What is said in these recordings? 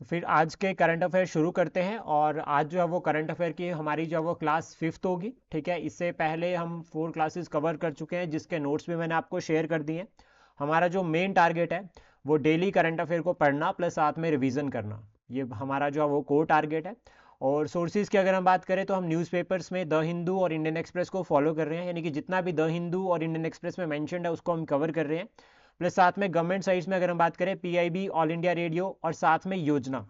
तो फिर आज के करंट अफेयर शुरू करते हैं। और आज जो है वो करंट अफेयर की हमारी जो है वो क्लास 5th होगी, ठीक है। इससे पहले हम 4 क्लासेस कवर कर चुके हैं, जिसके नोट्स भी मैंने आपको शेयर कर दिए हैं। हमारा जो मेन टारगेट है वो डेली करंट अफेयर को पढ़ना प्लस साथ में रिवीजन करना, ये हमारा जो है वो कोर टारगेट है। और सोर्सेज की अगर हम बात करें तो हम न्यूज़पेपर्स में द हिंदू और इंडियन एक्सप्रेस को फॉलो कर रहे हैं, यानी कि जितना भी द हिंदू और इंडियन एक्सप्रेस में मैंशनड है उसको हम कवर कर रहे हैं। प्लस साथ में गवर्नमेंट साइट्स में अगर हम बात करें पीआईबी, ऑल इंडिया रेडियो और साथ में योजना।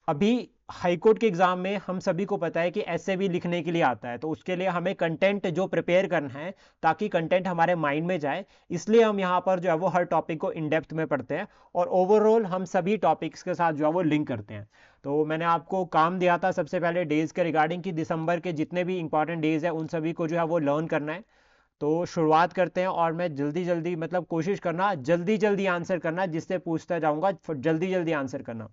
अभी हाईकोर्ट के एग्जाम में हम सभी को पता है कि ऐसे भी लिखने के लिए आता है, तो उसके लिए हमें कंटेंट जो प्रिपेयर करना है ताकि कंटेंट हमारे माइंड में जाए, इसलिए हम यहाँ पर जो है वो हर टॉपिक को इन डेप्थ में पढ़ते हैं और ओवरऑल हम सभी टॉपिक्स के साथ जो है वो लिंक करते हैं। तो मैंने आपको काम दिया था सबसे पहले डेज के रिगार्डिंग कि दिसंबर के जितने भी इंपॉर्टेंट डेज है उन सभी को जो है वो लर्न करना है। तो शुरुआत करते हैं और मैं जल्दी जल्दी मतलब कोशिश करना जल्दी जल्दी आंसर करना, जिससे पूछता जाऊंगा जल्दी जल्दी आंसर करना।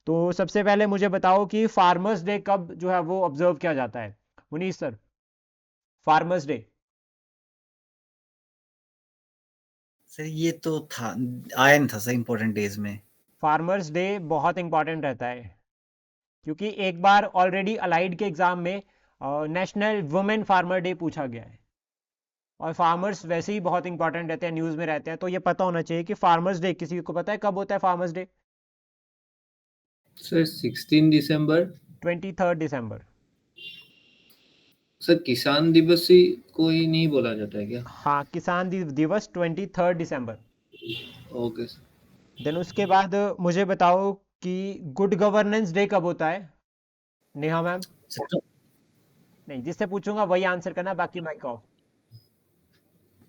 तो सबसे पहले मुझे बताओ कि फार्मर्स डे कब जो है वो ऑब्जर्व किया जाता है, Munish sir. Farmers day. Sir ये तो था, आया नहीं था सर इम्पोर्टेंट डेज में। फार्मर्स डे बहुत इंपॉर्टेंट रहता है, क्योंकि एक बार ऑलरेडी अलाइड के एग्जाम में नेशनल वुमेन फार्मर डे पूछा गया है। और फार्मर्स वैसे ही बहुत इंपॉर्टेंट रहते हैं, न्यूज़ में रहते हैं, तो ये पता होना चाहिए कि फार्मर्स डे किसी को पता है कब होता है फार्मर्स डे। सर 16 दिसंबर। 23 दिसंबर। सर किसान दिवस ही कोई नहीं बोला जाता है क्या? हाँ, किसान दिवस 23 दिसंबर। Okay sir. देन उसके बाद मुझे बताओ कि गुड गवर्नेंस डे कब होता है, नेहा मैम। सर तो नहीं, जिससे पूछूंगा वही आंसर करना, बाकी mike off.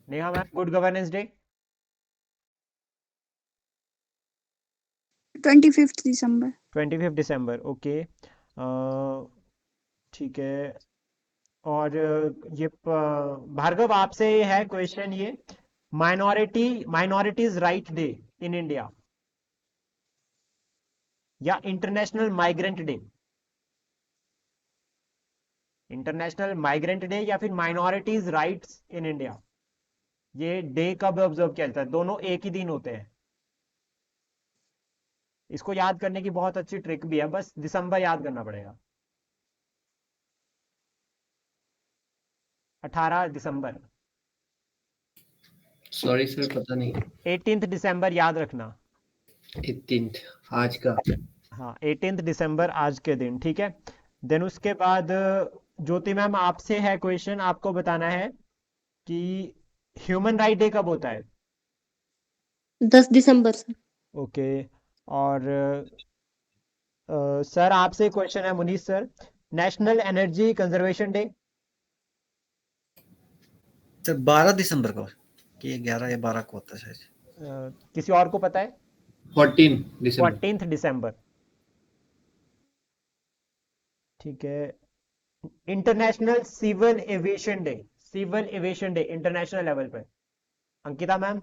Neha ma'am, good governance day. 25 दिसंबर। 25 दिसंबर, ओके। ठीक है। और ये भार्गव आपसे है क्वेश्चन ये, minorities right day in India या international migrant day. International migrant day या फिर माइनॉरिटीज राइट्स इन इंडिया, ये डे कब ऑब्जर्व किया जाता है? दोनों एक ही दिन होते हैं। इसको याद करने की बहुत अच्छी ट्रिक भी है, बस दिसंबर याद करना पड़ेगा। 18 दिसंबर। सॉरी सर, पता नहीं। 18 दिसंबर याद रखना। 18th आज का। हाँ, 18 दिसंबर आज के दिन, ठीक है। देन उसके बाद ज्योति मैम आपसे है क्वेश्चन, आपको बताना है कि ह्यूमन राइट डे कब होता है। 10 दिसंबर सर। ओके। और सर आपसे क्वेश्चन है Munish sir, national energy conservation day. Sir 12 दिसंबर को, कि 11 या 12 को होता है शायद। किसी और को पता है? 14 दिसंबर। 14 दिसंबर, ठीक है। International civil aviation day, civil aviation day international level पे, अंकिता मैम।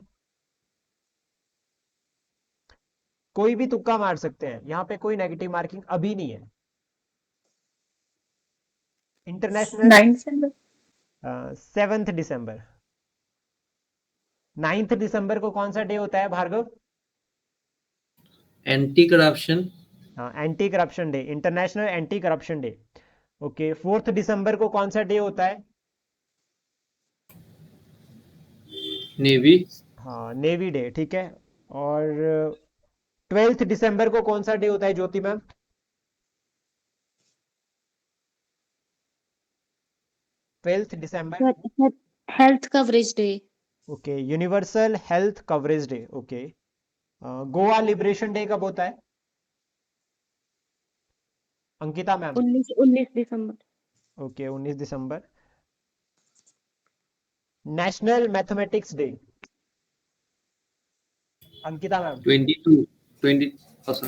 कोई भी तुक्का मार सकते हैं, यहाँ पे कोई नेगेटिव मार्किंग अभी नहीं है। इंटरनेशनल 9 दिसंबर। 7 दिसंबर। 9 दिसंबर को कौन सा डे होता है भार्गव? Anti corruption. हाँ, anti corruption day, international anti corruption day. Okay, 4 दिसंबर को कौन सा डे होता है? नेवी। हाँ, नेवी डे, ठीक है। और 12 दिसंबर को कौन सा डे होता है ज्योति मैम? 12 दिसंबर। Health coverage day. Okay, universal health coverage day, okay. Goa liberation day कब होता है अंकिता मैम? 19 दिसंबर। ओके, 19 दिसंबर। National mathematics day Ankita ma'am. 22 20।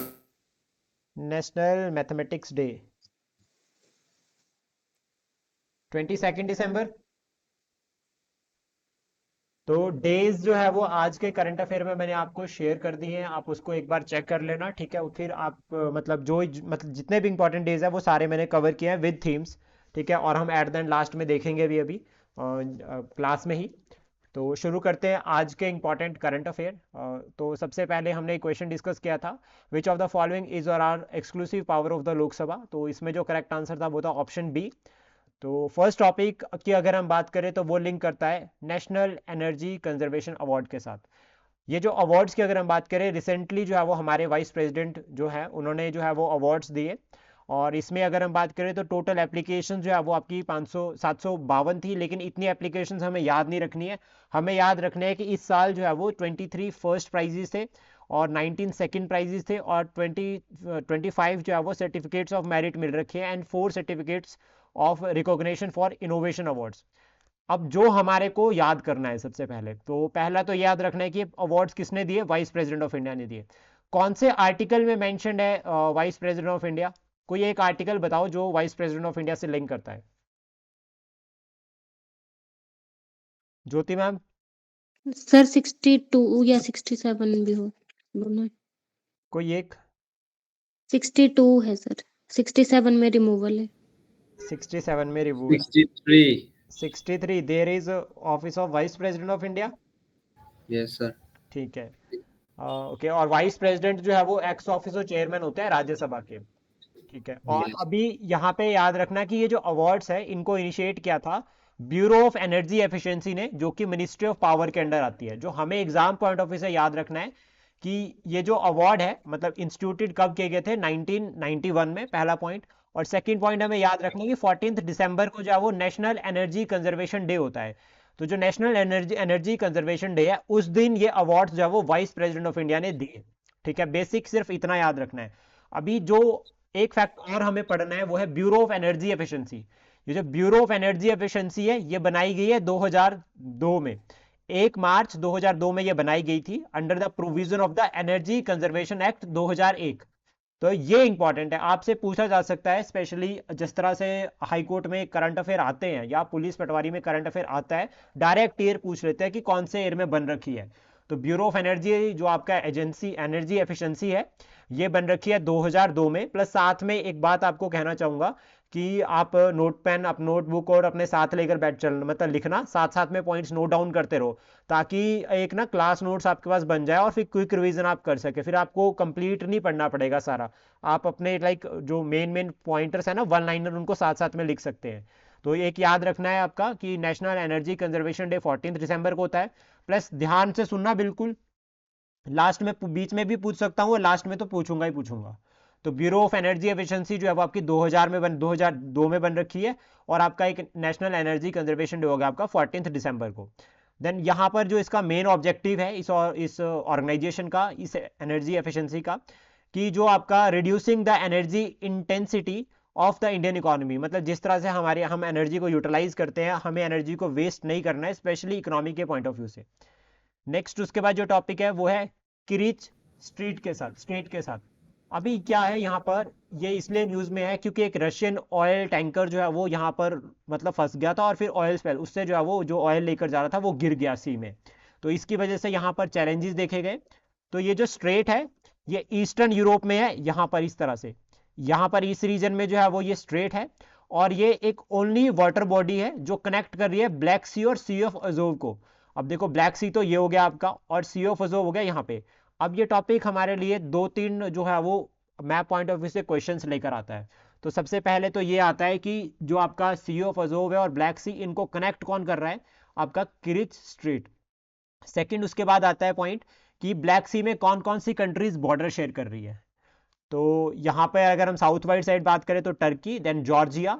National mathematics day 22 दिसंबर। तो डेज जो है वो आज के करंट अफेयर में मैंने आपको शेयर कर दी हैं, आप उसको एक बार चेक कर लेना, ठीक है। फिर आप मतलब मतलब जितने भी इंपॉर्टेंट डेज है वो सारे मैंने कवर किए हैं विद थीम्स, ठीक है। और हम एट द एंड लास्ट में देखेंगे भी अभी क्लास में ही। तो शुरू करते हैं आज के इंपॉर्टेंट करंट अफेयर। तो सबसे पहले हमने एक क्वेश्चन डिस्कस किया था, which of the following is और are exclusive power of the Lok Sabha. तो इसमें जो करेक्ट आंसर था वो था ऑप्शन बी। तो फर्स्ट टॉपिक की अगर हम बात करें तो वो लिंक करता है नेशनल एनर्जी कंजर्वेशन अवार्ड के साथ। ये जो अवार्ड्स की अगर हम बात करें, रिसेंटली जो है वो हमारे वाइस प्रेसिडेंट जो है उन्होंने जो है वो अवार्ड्स दिए, और इसमें अगर हम बात करें तो टोटल एप्लीकेशन जो है वो आपकी 752 थी। लेकिन इतनी एप्लीकेशंस हमें याद नहीं रखनी है, हमें याद रखना है कि इस साल जो है वो 23 फर्स्ट प्राइजेस थे और 19 सेकंड प्राइजेस थे और 25 जो है वो सर्टिफिकेट्स ऑफ मेरिट मिल रखे हैं and 4 certificates of recognition for innovation awards. अब जो हमारे को याद करना है सबसे पहले, तो पहला तो याद रखना है कि अवार्ड्स किसने दिए, वाइस प्रेसिडेंट ऑफ इंडिया ने दिए। कौन से आर्टिकल में मेंशन्ड है वाइस प्रेसिडेंट ऑफ इंडिया? कोई एक आर्टिकल बताओ जो वाइस प्रेसिडेंट ऑफ इंडिया से लिंक करता है। ज्योति मैम? सर 62 या 67 भी हो, दोनों है। कोई एक? 62 है सर, 67 में रिमूवल है। 67 में removal. 63. 63 there is office of vice president of India. Yes, sir. ठीक है, ओके। और वाइस प्रेसिडेंट जो है वो एक्स ऑफिसो चेयरमैन होते हैं राज्यसभा के। ठीक है, और Yes. अभी यहाँ पे याद रखना कि ये जो अवार्ड्स है इनको इनिशिएट किया था ब्यूरो ऑफ एनर्जी एफिशिएंसी ने, जो कि मिनिस्ट्री ऑफ पावर के अंडर आती है। जो हमें एग्जाम पॉइंट ऑफ व्यू से याद रखना है कि ये जो अवार्ड है मतलब इंस्टीट्यूटेड कब किए गए थे, 1991 में, पहला पॉइंट। और सेकंड पॉइंट हमें याद रखना है कि 14 दिसंबर को जो है वो नेशनल एनर्जी कंजर्वेशन डे होता है। तो जो नेशनल एनर्जी कंजर्वेशन डे है उस दिन ये अवार्ड जो है वो वाइस प्रेसिडेंट ऑफ इंडिया ने दिए। ठीक है, बेसिक सिर्फ इतना याद रखना है। अभी जो एक फैक्ट और हमें पढ़ना है वो है ब्यूरो ऑफ एनर्जी एफिशिएंसी। ये जो ब्यूरो ऑफ एनर्जी एफिशिएंसी है ये बनाई गई है 2002 में, 1 मार्च 2002 में ये बनाई गई थी under the provision of the energy conservation act 2001। तो ये इंपॉर्टेंट है, आपसे पूछा जा सकता है, स्पेशली जिस तरह से हाई कोर्ट में करंट अफेयर आते हैं या पुलिस पटवारी में करंट अफेयर आता है, डायरेक्ट ईयर पूछ लेते हैं कि कौन से ईयर में बन रखी है। तो ब्यूरो ऑफ एनर्जी जो आपका एजेंसी एनर्जी एफिशिएंसी है ये बन रखी है 2002 में। प्लस साथ में एक बात आपको कहना चाहूंगा कि आप नोट पेन, आप नोटबुक और अपने साथ लेकर बैठ चलना, मतलब लिखना, साथ साथ में पॉइंट्स नोट डाउन करते रहो, ताकि एक ना क्लास नोट्स आपके पास बन जाए और फिर क्विक रिवीजन आप कर सके। फिर आपको कंप्लीट नहीं पढ़ना पड़ेगा सारा, आप अपने जो मेन पॉइंटर्स है ना, वन लाइनर, उनको साथ साथ में लिख सकते हैं। तो एक याद रखना है आपका कि नेशनल एनर्जी कंजर्वेशन डे 14 दिसंबर को होता है। प्लस ध्यान से सुनना बिल्कुल, लास्ट में बीच में भी पूछ सकता हूँ, लास्ट में तो पूछूंगा ही पूछूंगा। तो ब्यूरो ऑफ एनर्जी एफिशिएंसी जो है वो आपकी 2002 में बन रखी है, और आपका एक नेशनल एनर्जी कंजर्वेशन डे होगा आपका 14 दिसंबर को। देन यहाँ पर जो इसका मेन ऑब्जेक्टिव है इस ऑर्गेनाइजेशन का, इस एनर्जी एफिशिएंसी का, कि जो आपका reducing the energy intensity of the Indian economy, मतलब जिस तरह से हम एनर्जी को यूटिलाइज करते हैं, हमें एनर्जी को वेस्ट नहीं करना है, स्पेशली इकोनॉमी के पॉइंट ऑफ व्यू से। नेक्स्ट उसके बाद जो टॉपिक है वो है किरिच स्ट्रीट के साथ। अभी क्या है यहाँ पर, ये इसलिए न्यूज़ में है क्योंकि एक रशियन ऑयल टैंकर जो है वो यहाँ पर मतलब फंस गया था, और फिर ऑयल स्पेल, उससे जो है वो जो ऑयल लेकर जा रहा था वो गिर गया सी में। तो इसकी वजह से यहाँ पर चैलेंजेस देखे गए। तो ये जो स्ट्रेट है ये ईस्टर्न यूरोप में है, यहाँ पर इस तरह से, यहाँ पर इस रीजन में जो है वो ये स्ट्रेट है, और ये एक ओनली वाटर बॉडी है जो कनेक्ट कर रही है ब्लैक सी और सी ऑफ अजोव को। अब देखो, ब्लैक सी तो ये हो गया आपका, और सी ऑफ अजोव हो गया यहाँ पे। अब ये टॉपिक हमारे लिए 2-3 जो है वो मैप पॉइंट ऑफ व्यू से क्वेश्चंस लेकर आता है। तो सबसे पहले तो ये आता है कि जो आपका सी ऑफ अजोव है और ब्लैक सी, इनको कनेक्ट कौन कर रहा है? आपका किरिच स्ट्रेट। सेकंड उसके बाद आता है पॉइंट कि ब्लैक सी में कौन कौन सी कंट्रीज बॉर्डर शेयर कर रही है। तो यहाँ पे अगर हम साउथ वाइड साइड बात करें तो टर्की, देन जॉर्जिया,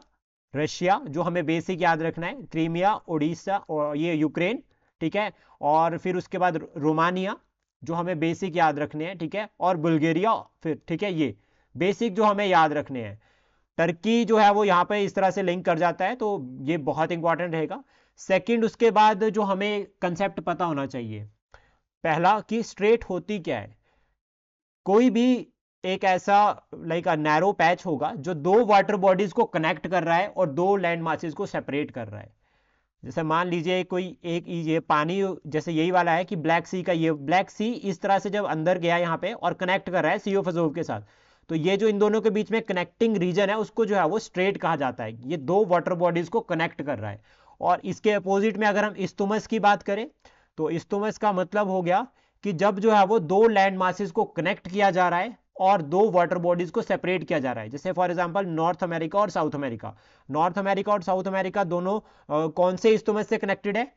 रशिया जो हमें बेसिक याद रखना है, क्रीमिया, ओडिशा, और ये यूक्रेन, ठीक है, और फिर उसके बाद रोमानिया जो हमें बेसिक याद रखने हैं, ठीक है, और बुल्गारिया फिर, ठीक है, ये बेसिक जो हमें याद रखने हैं। टर्की जो है वो यहाँ पे इस तरह से लिंक कर जाता है, तो ये बहुत इंपॉर्टेंट रहेगा। सेकंड उसके बाद जो हमें कंसेप्ट पता होना चाहिए, पहला कि स्ट्रेट होती क्या है। कोई भी एक ऐसा लाइक नैरो पैच होगा जो 2 वाटर बॉडीज को कनेक्ट कर रहा है और 2 लैंड मासेस को सेपरेट कर रहा है। जैसे मान लीजिए कोई एक ये पानी, जैसे यही वाला है कि ब्लैक सी का, ये ब्लैक सी इस तरह से जब अंदर गया यहाँ पे और कनेक्ट कर रहा है सी ऑफ अजोव के साथ, तो ये जो इन दोनों के बीच में कनेक्टिंग रीजन है उसको जो है वो स्ट्रेट कहा जाता है। ये 2 वाटर बॉडीज को कनेक्ट कर रहा है। और इसके अपोजिट में अगर हम इस्तुमस की बात करें तो इस्तुमस का मतलब हो गया कि जब जो है वो दो लैंड मासेस को कनेक्ट किया जा रहा है और दो वाटर बॉडीज को सेपरेट किया जा रहा है, जैसे फॉर एग्जांपल नॉर्थ अमेरिका और साउथ अमेरिका। नॉर्थ अमेरिका और साउथ अमेरिका दोनों कौन से इस्तुमस से कनेक्टेड है?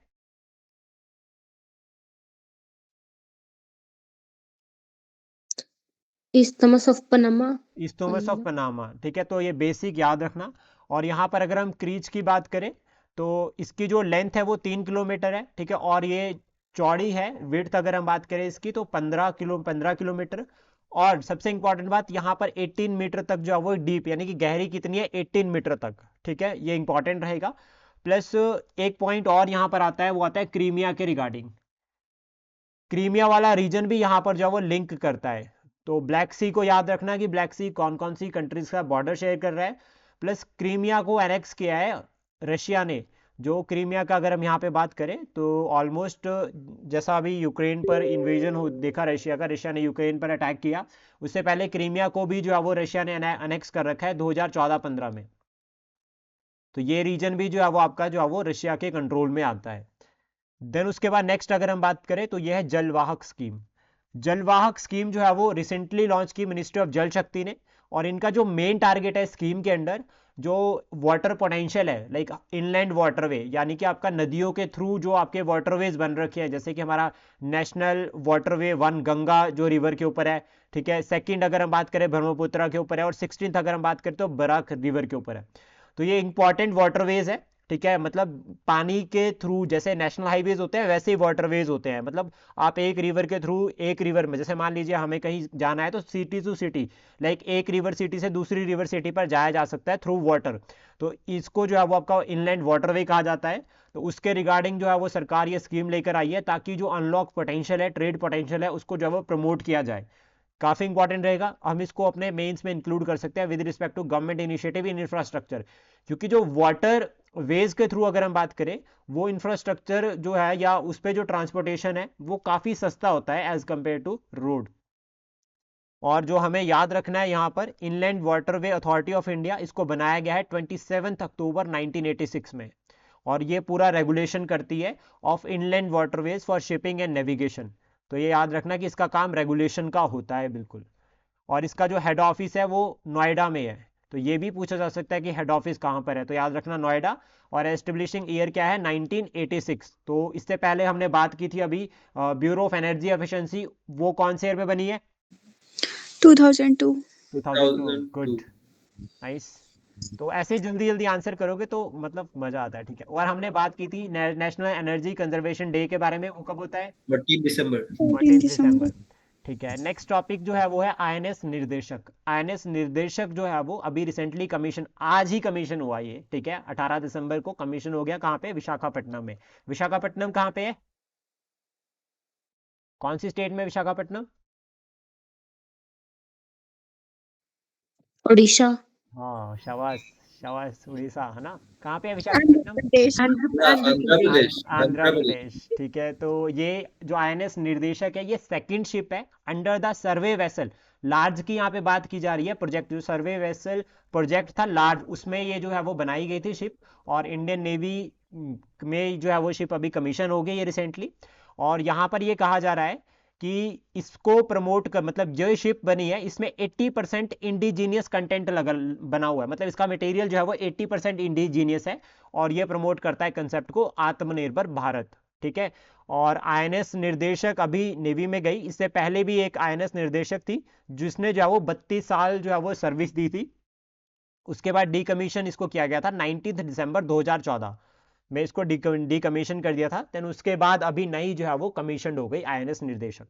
Isthmus of Panama. Isthmus of Panama, ठीक है। तो ये बेसिक याद रखना। और यहाँ पर अगर हम क्रीच की बात करें तो इसकी जो लेंथ है वो 3 किलोमीटर है, ठीक है। और ये चौड़ी है, विड्थ अगर हम बात करें इसकी तो 15 किलोमीटर। और सबसे इंपॉर्टेंट बात, यहाँ पर 18 मीटर तक जो है वो डीप, यानी कि गहरी कितनी है, 18 मीटर तक, ठीक है। ये इंपॉर्टेंट रहेगा। प्लस एक पॉइंट और यहाँ पर आता है, वो आता है क्रीमिया के रिगार्डिंग। क्रीमिया वाला रीजन भी यहाँ पर जो है वो लिंक करता है। तो ब्लैक सी को याद रखना कि ब्लैक सी कौन कौन सी कंट्रीज का बॉर्डर शेयर कर रहा है। प्लस क्रीमिया को एनेक्स किया है रशिया ने। जो क्रीमिया का अगर हम यहाँ पे बात करें तो ऑलमोस्ट जैसा अभी यूक्रेन पर इन्वेजन हो देखा रशिया का, रशिया ने यूक्रेन पर अटैक किया, उससे पहले क्रीमिया को भी जो है वो रशिया ने अनेक्स कर रखा है 2014-15 में। तो ये रीजन भी जो है वो आपका जो है वो रशिया के कंट्रोल में आता है। देन उसके बाद नेक्स्ट अगर हम बात करें तो यह है जलवाहक स्कीम। जलवाहक स्कीम जो है वो रिसेंटली लॉन्च की मिनिस्ट्री ऑफ जल शक्ति ने। और इनका जो मेन टारगेट है स्कीम के अंडर, जो वाटर पोटेंशियल है, लाइक इनलैंड वाटरवे, यानी कि आपका नदियों के थ्रू जो आपके वाटरवेज बन रखे हैं, जैसे कि हमारा नेशनल वाटरवे 1 गंगा जो रिवर के ऊपर है, ठीक है। सेकंड अगर हम बात करें ब्रह्मपुत्र के ऊपर है, और 16th अगर हम बात करें तो बराक रिवर के ऊपर है। तो ये इंपॉर्टेंट वाटरवेज है, ठीक है। मतलब पानी के थ्रू जैसे नेशनल हाईवेज होते हैं वैसे ही वाटरवेज होते हैं। मतलब आप एक रिवर के थ्रू, एक रिवर में जैसे मान लीजिए हमें कहीं जाना है तो सिटी टू सिटी, लाइक एक रिवर सिटी से दूसरी रिवर सिटी पर जाया जा सकता है थ्रू वाटर। तो इसको जो है वो आपका इनलैंड वाटरवे कहा जाता है। तो उसके रिगार्डिंग जो है वो सरकार ये स्कीम लेकर आई है ताकि जो अनलॉक पोटेंशियल है, ट्रेड पोटेंशियल है, उसको जो है वो प्रमोट किया जाए। काफी इंपॉर्टेंट रहेगा, हम इसको अपने मेंस में इंक्लूड कर सकते हैं with respect to government initiative in infrastructure. क्योंकि जो वाटर वेज के थ्रू अगर हम बात करें, वो इंफ्रास्ट्रक्चर जो है या उस पर जो ट्रांसपोर्टेशन है वो काफी सस्ता होता है एज कंपेयर टू रोड। और जो हमें याद रखना है यहाँ पर, inland waterway authority of India, इसको बनाया गया है 27 अक्टूबर 1986 में। और ये पूरा रेगुलेशन करती है of inland waterways for shipping and navigation. तो ये याद रखना कि इसका काम रेगुलेशन का होता है बिल्कुल। और इसका जो हेड ऑफिस है वो नोएडा में है। तो ये भी पूछा जा सकता है कि हेड ऑफिस कहाँ पर है, तो याद रखना नोएडा। और एस्टेब्लिशिंग ईयर क्या है, 1986। तो इससे पहले हमने बात की थी अभी ब्यूरो ऑफ एनर्जी एफिशिएंसी, वो कौन से ईयर में बनी है? 2002. 2002। Good, nice. तो ऐसे जल्दी जल्दी आंसर करोगे तो मतलब मजा आता है, ठीक है। और हमने बात की थी नेशनल एनर्जी कंजर्वेशन डे के बारे में, वो कब होता है? 14 दिसंबर 14 दिसंबर. ठीक है। नेक्स्ट टॉपिक जो है वो है आईएनएस निर्देशक। आईएनएस निर्देशक जो है वो अभी रिसेंटली कमीशन, आज ही कमीशन हुआ ये, ठीक है। 18 दिसंबर को कमीशन हो गया। कहाँ पे? विशाखापट्टनम में। विशाखापट्टनम कहाँ पे है? कौन सी स्टेट में विशाखापट्टनम? ओडिशा. हाँ, शाबाश शाबाश, उड़ीसा है ना। कहाँ पे है विशाखापट्टनम? आंध्र प्रदेश, ठीक है। तो ये जो आईएनएस निर्देशक है ये सेकंड शिप है under the survey vessel. Large की यहाँ पे बात की जा रही है, प्रोजेक्ट जो सर्वे वेसल प्रोजेक्ट था लार्ज, उसमें ये जो है वो बनाई गई थी शिप। और इंडियन नेवी में जो है वो शिप अभी कमीशन हो गई है रिसेंटली। और यहाँ पर ये कहा जा रहा है कि इसको प्रमोट कर, मतलब जो शिप बनी है इसमें 80% इंडिजीनियस कंटेंट लगा बना हुआ है, मतलब इसका मटेरियल जो है वो 80% इंडिजीनियस है। और ये प्रमोट करता है कंसेप्ट को आत्मनिर्भर भारत, ठीक है। और आईएनएस निर्देशक अभी नेवी में गई, इससे पहले भी एक आईएनएस निर्देशक थी जिसने जो है वो 32 साल जो है वो सर्विस दी थी। उसके बाद डीकमीशन इसको किया गया था 19 दिसंबर 2014 में, इसको डीकमीशन कर दिया था। देन उसके बाद अभी नई जो है वो कमीशन हो गई आईएनएस निर्देशक।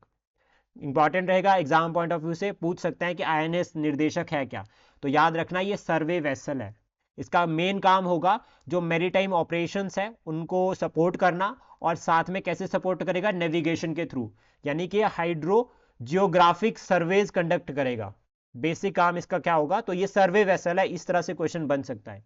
इंपॉर्टेंट रहेगा, एग्जाम पॉइंट ऑफ व्यू से पूछ सकते हैं कि आईएनएस निर्देशक है क्या। तो याद रखना ये सर्वे वेसल है। इसका मेन काम होगा जो मैरीटाइम ऑपरेशंस है उनको सपोर्ट करना, और साथ में कैसे सपोर्ट करेगा, नेविगेशन के थ्रू, यानी कि हाइड्रो जियोग्राफिक सर्वेज कंडक्ट करेगा। बेसिक काम इसका क्या होगा, तो ये सर्वे वेसल है। इस तरह से क्वेश्चन बन सकता है।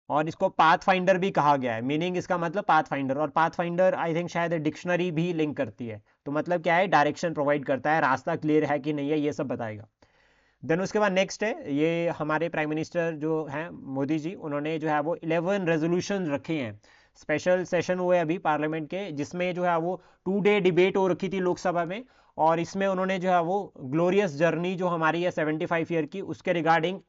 और इसको पाथ फाइंडर भी कहा गया है, मीनिंग इसका मतलब पाथ फाइंडर। और पाथ फाइंडर आई थिंक शायद डिक्शनरी भी लिंक करती है। तो मतलब क्या है, डायरेक्शन प्रोवाइड करता है, रास्ता क्लियर है कि नहीं है ये सब बताएगा। देन उसके बाद नेक्स्ट है, ये हमारे प्राइम मिनिस्टर जो हैं मोदी जी, उन्होंने जो है वो 11 रेजोल्यूशन रखे हैं। स्पेशल सेशन हुए अभी पार्लियामेंट के, जिसमें जो है वो 2 डे डिबेट हो रखी थी लोकसभा में, और इसमें उन्होंने जो है वो ग्लोरियस जर्नी जो हमारी है 75 ईयर की, उसके रिगार्डिंग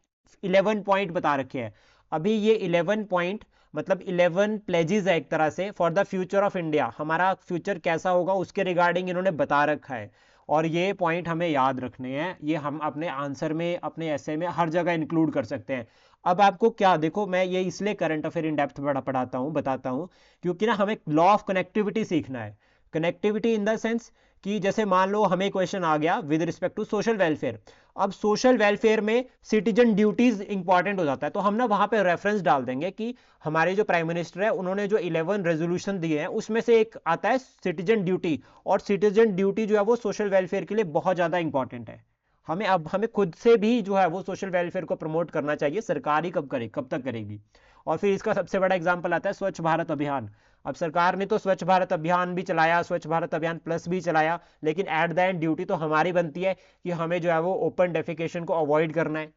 11 पॉइंट बता रखे हैं। अभी ये 11 पॉइंट मतलब 11 प्लेजेस है एक तरह से for the future of India, हमारा फ्यूचर कैसा होगा उसके रिगार्डिंग इन्होंने बता रखा है। और ये पॉइंट हमें याद रखने हैं, ये हम अपने आंसर में, अपने ऐसे में हर जगह इंक्लूड कर सकते हैं। अब आपको क्या, देखो मैं ये इसलिए करंट अफेयर इन डेप्थ पढ़ाता हूँ, बताता हूँ, क्योंकि ना हमें लॉ ऑफ कनेक्टिविटी सीखना है। कनेक्टिविटी इन द सेंस कि जैसे मान लो हमें क्वेश्चन आ गया with respect to social welfare, अब सोशल वेलफेयर में सिटीजन ड्यूटीज इंपॉर्टेंट हो जाता है, तो हम ना वहां पे रेफरेंस डाल देंगे कि हमारे जो प्राइम मिनिस्टर है उन्होंने जो 11 रेजोल्यूशन दिए हैं उसमें से एक आता है सिटीजन ड्यूटी, और सिटीजन ड्यूटी जो है वो सोशल वेलफेयर के लिए बहुत ज्यादा इंपॉर्टेंट है। हमें खुद से भी जो है वो सोशल वेलफेयर को प्रमोट करना चाहिए, सरकार ही कब तक करेगी। और फिर इसका सबसे बड़ा एग्जाम्पल आता है स्वच्छ भारत अभियान। अब सरकार ने तो स्वच्छ भारत अभियान भी चलाया, स्वच्छ भारत अभियान प्लस भी चलाया, लेकिन एट द एंड ड्यूटी तो हमारी बनती है कि हमें जो है वो ओपन डेफिकेशन को अवॉइड करना है।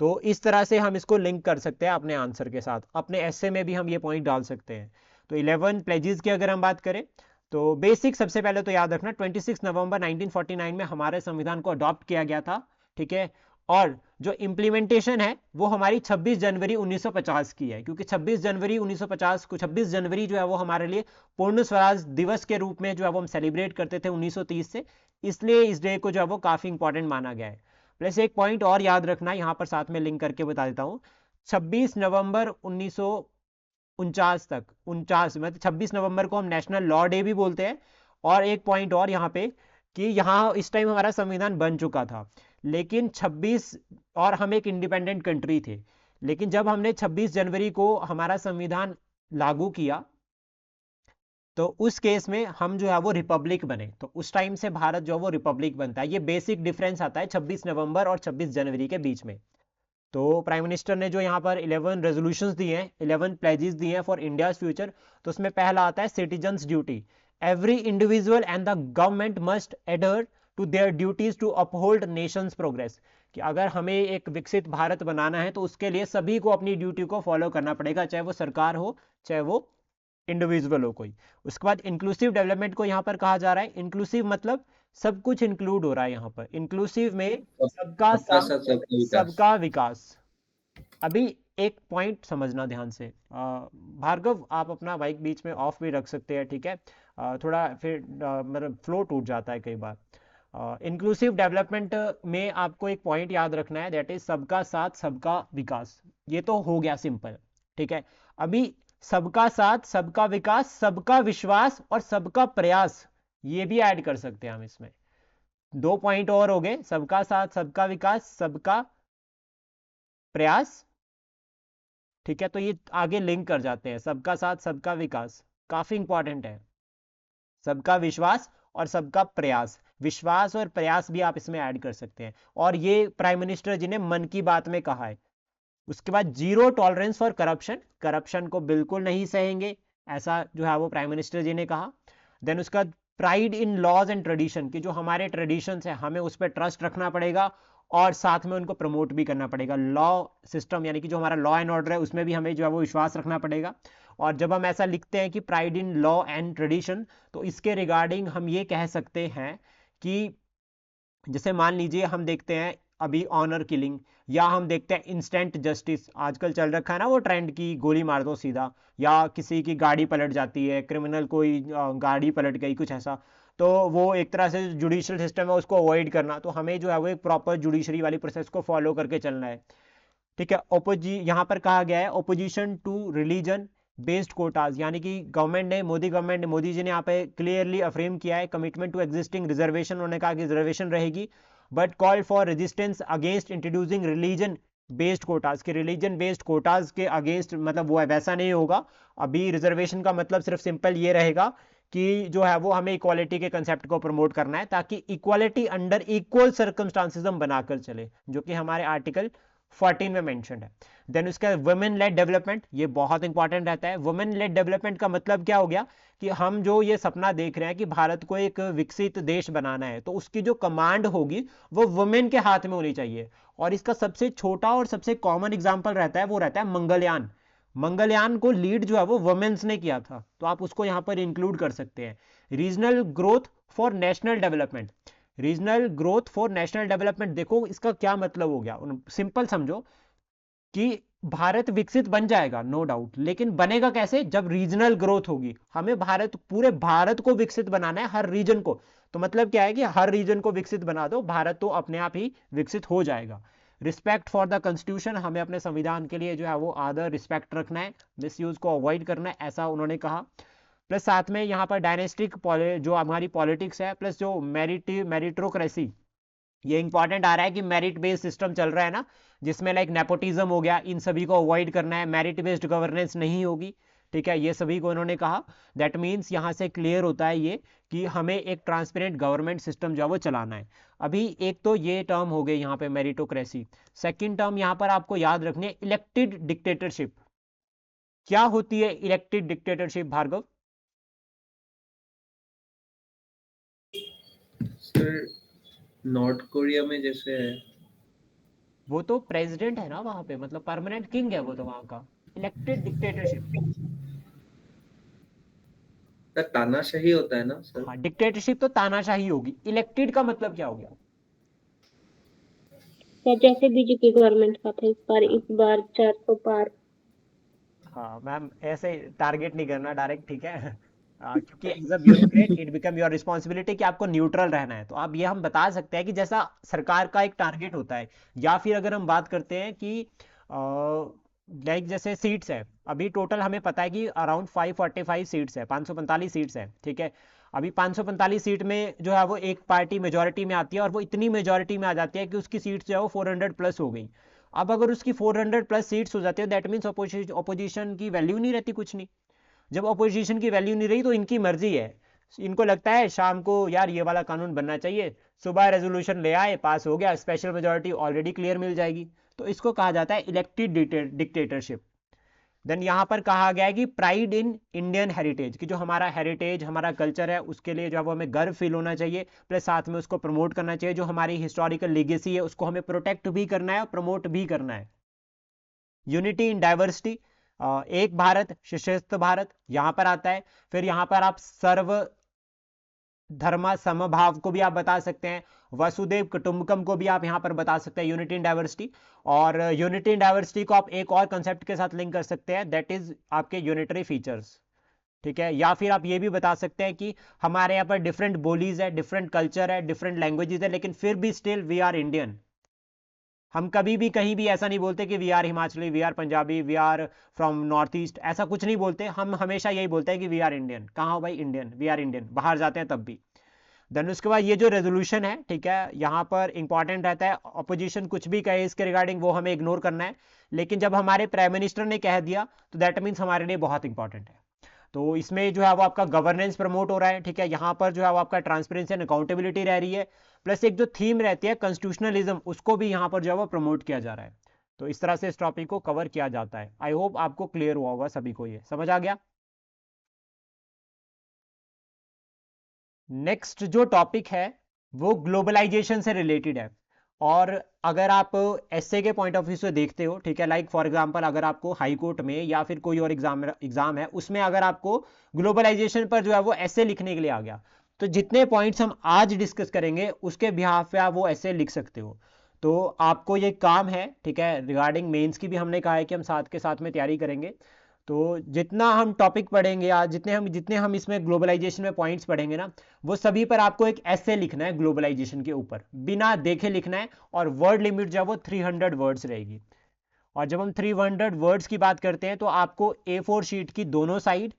तो इस तरह से हम इसको लिंक कर सकते हैं अपने आंसर के साथ, अपने एसे में भी हम ये पॉइंट डाल सकते हैं। तो 11 प्लेजेस की अगर हम बात करें तो बेसिक सबसे पहले तो याद रखना 26 नवंबर 1949 में हमारे संविधान को अडॉप्ट किया गया था, ठीक है। और जो इम्प्लीमेंटेशन है वो हमारी 26 जनवरी 1950 की है, क्योंकि 26 जनवरी 1950 को 26 जनवरी जो है वो हमारे लिए पूर्ण स्वराज दिवस के रूप में जो है वो हम सेलिब्रेट करते थे 1930 से, इसलिए इस डे को जो है वो काफी इंपॉर्टेंट माना गया है। प्लस एक पॉइंट और याद रखना, यहाँ पर साथ में लिंक करके बता देता हूँ, 26 नवंबर 1949 तक, 49 मतलब 26 नवंबर को हम नेशनल लॉ डे भी बोलते हैं। और एक पॉइंट और यहाँ पे कि यहाँ इस टाइम हमारा संविधान बन चुका था, लेकिन 26 और हम एक इंडिपेंडेंट कंट्री थे, लेकिन जब हमने 26 जनवरी को हमारा संविधान लागू किया तो उस केस में हम जो है वो रिपब्लिक बने, तो उस टाइम से भारत जो है वो रिपब्लिक बनता है। ये बेसिक डिफरेंस आता है 26 नवंबर और 26 जनवरी के बीच में। तो प्राइम मिनिस्टर ने जो यहाँ पर 11 रेजोल्यूशंस दिए हैं, 11 प्लेजेस दिए हैं फॉर इंडियाज फ्यूचर, तो उसमें पहला आता है citizens duty. Every individual and the government must adhere to their duties to uphold nations progress, कि अगर हमें एक विकसित भारत बनाना है तो उसके लिए सभी को अपनी ड्यूटी को फॉलो करना पड़ेगा, चाहे वो सरकार हो चाहे वो इंडिविजुअल हो कोई। उसके बाद इंक्लूसिव डेवलपमेंट को यहाँ पर कहा जा रहा है, इंक्लूसिव मतलब सब कुछ इंक्लूड हो रहा है यहाँ पर, इंक्लूसिव में सबका साथ सबका विकास। अभी एक पॉइंट समझना ध्यान से, भार्गव आप अपना माइक बीच में ऑफ भी रख सकते हैं, ठीक है, थोड़ा फिर मतलब फ्लो टूट जाता है कई बार। इंक्लूसिव डेवलपमेंट में आपको एक पॉइंट याद रखना है, दैट इज सबका साथ सबका विकास। ये तो हो गया सिंपल, ठीक है। अभी सबका साथ सबका विकास, सबका विश्वास और सबका प्रयास, ये भी ऐड कर सकते हैं हम इसमें। 2 पॉइंट और हो गए, सबका साथ सबका विकास, सबका प्रयास, ठीक है। तो ये आगे लिंक कर जाते हैं, सबका साथ सबका विकास काफी इंपॉर्टेंट है, सबका विश्वास और सबका प्रयास, विश्वास और प्रयास भी आप इसमें ऐड कर सकते हैं। और ये प्राइम मिनिस्टर जी ने मन की बात में कहा है। उसके बाद zero tolerance for corruption, corruption को बिल्कुल नहीं सहेंगे, ऐसा जो है वो प्राइम मिनिस्टर जी ने कहा। देन उसका pride in laws and tradition, कि जो हमारे ट्रेडिशंस है हमें उस पर ट्रस्ट रखना पड़ेगा और साथ में उनको प्रमोट भी करना पड़ेगा। लॉ सिस्टम यानी कि जो हमारा लॉ एंड ऑर्डर है उसमें भी हमें जो है वो विश्वास रखना पड़ेगा। और जब हम ऐसा लिखते हैं कि pride in law and tradition, तो इसके रिगार्डिंग हम ये कह सकते हैं कि जैसे मान लीजिए हम देखते हैं अभी ऑनर किलिंग, या हम देखते हैं इंस्टेंट जस्टिस, आजकल चल रखा है ना वो ट्रेंड की गोली मार दो सीधा, या किसी की गाड़ी पलट जाती है, क्रिमिनल कोई गाड़ी पलट गई कुछ ऐसा, तो वो एक तरह से जुडिशियल सिस्टम है उसको अवॉइड करना। तो हमें जो है वो एक प्रॉपर जुडिशरी वाली प्रोसेस को फॉलो करके चलना है, ठीक है। यहाँ पर कहा गया है opposition to religion based quotas, यानी कि गवर्नमेंट ने, मोदी जी ने यहाँ पे क्लियरली अफ्रेम किया है कमिटमेंट टू एग्जिस्टिंग रिजर्वेशन। उन्होंने कहा कि रिजर्वेशन रहेगी, but call for resistance against introducing religion based Kota's, के रिलीजन बेस्ड कोटाज के अगेंस्ट, मतलब वो वैसा नहीं होगा। अभी रिजर्वेशन का मतलब सिर्फ सिंपल ये रहेगा कि जो है वो हमें इक्वालिटी के कंसेप्ट को प्रमोट करना है, ताकि इक्वालिटी अंडर इक्वल सर्कमस्टांसेस हम बनाकर चले, जो कि हमारे आर्टिकल 14 में मेंशन है। देन उसका वुमेन लेड डेवलपमेंट, ये बहुत इंपॉर्टेंट रहता है। वुमेन लेड डेवलपमेंट का मतलब क्या हो गया कि हम जो ये सपना देख रहे हैं कि भारत को एक विकसित देश बनाना है, तो उसकी जो कमांड होगी वो वुमेन के हाथ में होनी चाहिए। और इसका सबसे छोटा और सबसे कॉमन एग्जाम्पल रहता है, वो रहता है मंगलयान। मंगलयान को लीड जो है वो वुमेन्स ने किया था, तो आप उसको यहाँ पर इंक्लूड कर सकते हैं। Regional growth for national development, regional growth for national development, देखो इसका क्या मतलब हो गया, सिंपल समझो कि भारत विकसित बन जाएगा नो डाउट, लेकिन बनेगा कैसे, जब रीजनल ग्रोथ होगी। हमें भारत, पूरे भारत को विकसित बनाना है, हर रीजन को। तो मतलब क्या है कि हर रीजन को विकसित बना दो, भारत तो अपने आप ही विकसित हो जाएगा। रिस्पेक्ट फॉर द कॉन्स्टिट्यूशन, हमें अपने संविधान के लिए जो है वो आदर रिस्पेक्ट रखना है, मिसयूज को अवॉइड करना है, ऐसा उन्होंने कहा। प्लस साथ में यहाँ पर डायनेस्टिक जो हमारी पॉलिटिक्स है, प्लस जो मेरिटोक्रेसी, ये इंपॉर्टेंट आ रहा है कि मेरिट बेस्ड सिस्टम चल रहा है ना, जिसमें लाइक नेपोटिज्म हो गया, इन सभी को अवॉइड करना है, मेरिट बेस्ड गवर्नेंस नहीं होगी, ठीक है, ये सभी को इन्होंने कहा। दैट मीन्स यहाँ से क्लियर होता है ये कि हमें एक ट्रांसपेरेंट गवर्नमेंट सिस्टम जो है वो चलाना है। अभी एक तो ये टर्म हो गए यहाँ पे मेरिटोक्रेसी। सेकेंड टर्म यहाँ पर आपको याद रखनी है, इलेक्टेड डिक्टेटरशिप। क्या होती है elected dictatorship Bhargav? Sir North Korea में जैसे है। वो तो प्रेसिडेंट है ना वहां पे, मतलब परमानेंट किंग है वो तो वहां का। इलेक्टेड डिक्टेटरशिप, सर तानाशाही होता है ना सर? हाँ डिक्टेटरशिप तो तानाशाही होगी। इलेक्टेड का मतलब क्या हो गया? सर जैसे बीजेपी गवर्नमेंट का था, इस बार 400 पार। हाँ मैम, ऐसे टारगेट नहीं करना डायरेक्ट, ठीक है। क्योंकि as a bureaucrat it become your responsibility कि आपको न्यूट्रल रहना है। तो आप ये हम बता सकते हैं कि जैसा सरकार का एक टारगेट होता है, या फिर अगर हम बात करते हैं कि लाइक जैसे सीट्स है, अभी टोटल हमें पता है कि अराउंड 545 सीट्स है, 545 सीट्स है, ठीक है। अभी 545 सीट में जो है वो एक पार्टी मेजोरिटी में आती है, और वो इतनी मेजोरिटी में आ जाती है कि उसकी सीट्स जो है वो 400 प्लस हो गई। अब अगर उसकी 400 प्लस सीट्स हो जाती है, दैट मीन्स अपोजिशन की वैल्यू नहीं रहती कुछ नहीं। जब अपोजिशन की वैल्यू नहीं रही तो इनकी मर्जी है, इनको लगता है शाम को यार ये वाला कानून बनना चाहिए, सुबह रेजोल्यूशन ले आए, पास हो गया, स्पेशल मेजोरिटी ऑलरेडी क्लियर मिल जाएगी। तो इसको कहा जाता है इलेक्टेड डिक्टेटरशिप। देन यहाँ पर कहा गया है कि प्राइड इन इंडियन हेरिटेज, कि जो हमारा हेरिटेज, हमारा कल्चर है, उसके लिए जो है वो हमें गर्व फील होना चाहिए, प्लस साथ में उसको प्रमोट करना चाहिए। जो हमारी हिस्टोरिकल लेगेसी है उसको हमें प्रोटेक्ट भी करना है और प्रमोट भी करना है। यूनिटी इन डाइवर्सिटी, एक भारत सशस्त्र भारत यहाँ पर आता है। फिर यहाँ पर आप सर्व धर्म समभाव को भी आप बता सकते हैं, वसुदेव कुटुंबकम को भी आप यहाँ पर बता सकते हैं, यूनिटी इन डाइवर्सिटी। और यूनिटी इन डाइवर्सिटी को आप एक और कंसेप्ट के साथ लिंक कर सकते हैं, दैट इज आपके यूनिटरी फीचर्स, ठीक है। या फिर आप ये भी बता सकते हैं कि हमारे यहाँ पर डिफरेंट बोलीज है, डिफरेंट कल्चर है, डिफरेंट लैंग्वेजेस है, लेकिन फिर भी स्टिल वी आर इंडियन। हम कभी भी कहीं भी ऐसा नहीं बोलते कि we are Himachali, we are Punjabi, we are from north east, ऐसा कुछ नहीं बोलते। हम हमेशा यही बोलते हैं कि वी आर इंडियन। कहाँ हो भाई? इंडियन, वी आर इंडियन, बाहर जाते हैं तब भी। देन उसके बाद ये जो रेजोल्यूशन है, ठीक है, यहाँ पर इंपॉर्टेंट रहता है, अपोजिशन कुछ भी कहे इसके रिगार्डिंग वो हमें इग्नोर करना है, लेकिन जब हमारे प्राइम मिनिस्टर ने कह दिया तो दैट मीन्स हमारे लिए बहुत इंपॉर्टेंट है। तो इसमें जो है वो आपका गवर्नेंस प्रमोट हो रहा है, ठीक है, यहाँ पर जो है वो आपका ट्रांसपेरेंसी एंड अकाउंटेबिलिटी रह रही है, प्लस एक जो थीम रहती है कॉन्स्टिट्यूशनलिज्म, उसको भी यहाँ पर जो है वो प्रमोट किया जा रहा है। तो इस तरह से इस टॉपिक को कवर किया जाता है। आई होप आपको क्लियर हुआ होगा, सभी को ये समझ आ गया। नेक्स्ट जो टॉपिक है वो ग्लोबलाइजेशन से रिलेटेड है। और अगर आप एसए के पॉइंट ऑफ व्यू से देखते हो, ठीक है, लाइक फॉर एग्जांपल अगर आपको हाई कोर्ट में या फिर कोई और एग्जाम है, उसमें अगर आपको ग्लोबलाइजेशन पर जो है वो एसए लिखने के लिए आ गया, तो जितने पॉइंट्स हम आज डिस्कस करेंगे उसके बिहाफ पे आप वो एसए लिख सकते हो। तो आपको ये काम है, ठीक है, रिगार्डिंग मेंस की भी हमने कहा है कि हम साथ के साथ में तैयारी करेंगे। तो जितना हम टॉपिक पढ़ेंगे आज, जितने हम इसमें ग्लोबलाइजेशन में पॉइंट्स पढ़ेंगे ना, वो सभी पर आपको एक एसे लिखना है ग्लोबलाइजेशन के ऊपर, बिना देखे लिखना है। और वर्ड लिमिट जो है वो 300 वर्ड्स रहेगी। और जब हम 300 वर्ड्स की बात करते हैं तो आपको A4 शीट की दोनों साइड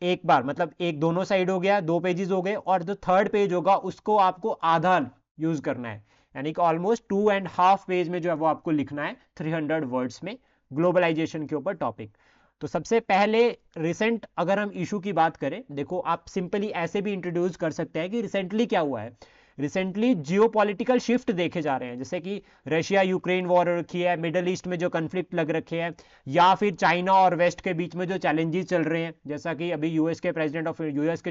एक बार, मतलब एक दोनों साइड हो गया, 2 पेजेस हो गए, और जो थर्ड पेज होगा उसको आपको आधा यूज करना है, यानी कि ऑलमोस्ट 2.5 पेज में जो है वो आपको लिखना है 300 वर्ड्स में ग्लोबलाइजेशन के ऊपर टॉपिक। तो सबसे पहले रिसेंट अगर हम इशू की बात करें, देखो आप सिंपली ऐसे भी इंट्रोड्यूस कर सकते हैं कि रिसेंटली क्या हुआ है। रिसेंटली जियोपॉलिटिकल शिफ्ट देखे जा रहे हैं, जैसे कि रशिया यूक्रेन वॉर रखी है, मिडल ईस्ट में जो कन्फ्लिक्ट लग रखे हैं, या फिर चाइना और वेस्ट के बीच में जो चैलेंजेस चल रहे हैं, जैसा कि अभी यूएस के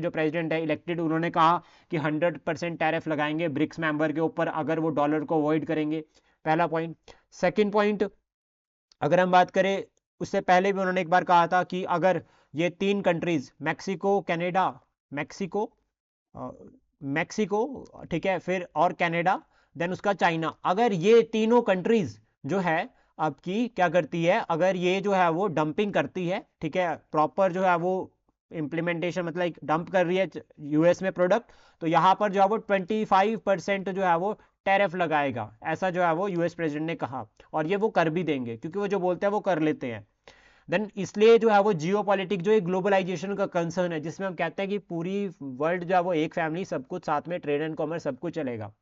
जो प्रेसिडेंट है इलेक्टेड, उन्होंने कहा कि 100% टैरिफ लगाएंगे ब्रिक्स मेंबर के ऊपर अगर वो डॉलर को अवॉइड करेंगे। पहला पॉइंट। सेकेंड पॉइंट, अगर हम बात करें, उससे पहले भी उन्होंने एक बार कहा था कि अगर ये 3 कंट्रीज मैक्सिको, ठीक है, फिर और कनाडा, देन उसका चाइना, अगर ये तीनों कंट्रीज जो है आपकी क्या करती है, अगर ये जो है वो डंपिंग करती है, ठीक है, प्रॉपर जो है वो इंप्लीमेंटेशन मतलब डंप कर रही है यूएस में प्रोडक्ट, तो यहां पर जो है वो 25% जो है वो टैरिफ लगाएगा, ऐसा जो है वो यूएस प्रेसिडेंट ने कहा, और ये वो कर भी देंगे क्योंकि वो जो बोलते हैं वो कर लेते हैं। देन इसलिए जो है वो जियोपॉलिटिक्स जो एक ग्लोबलाइजेशन का कंसर्न है, जिसमें हम कहते हैं कि पूरी वर्ल्ड जो है वो एक फैमिली, सब कुछ साथ में, ट्रेड एंड कॉमर्स सब कुछ चलेगा,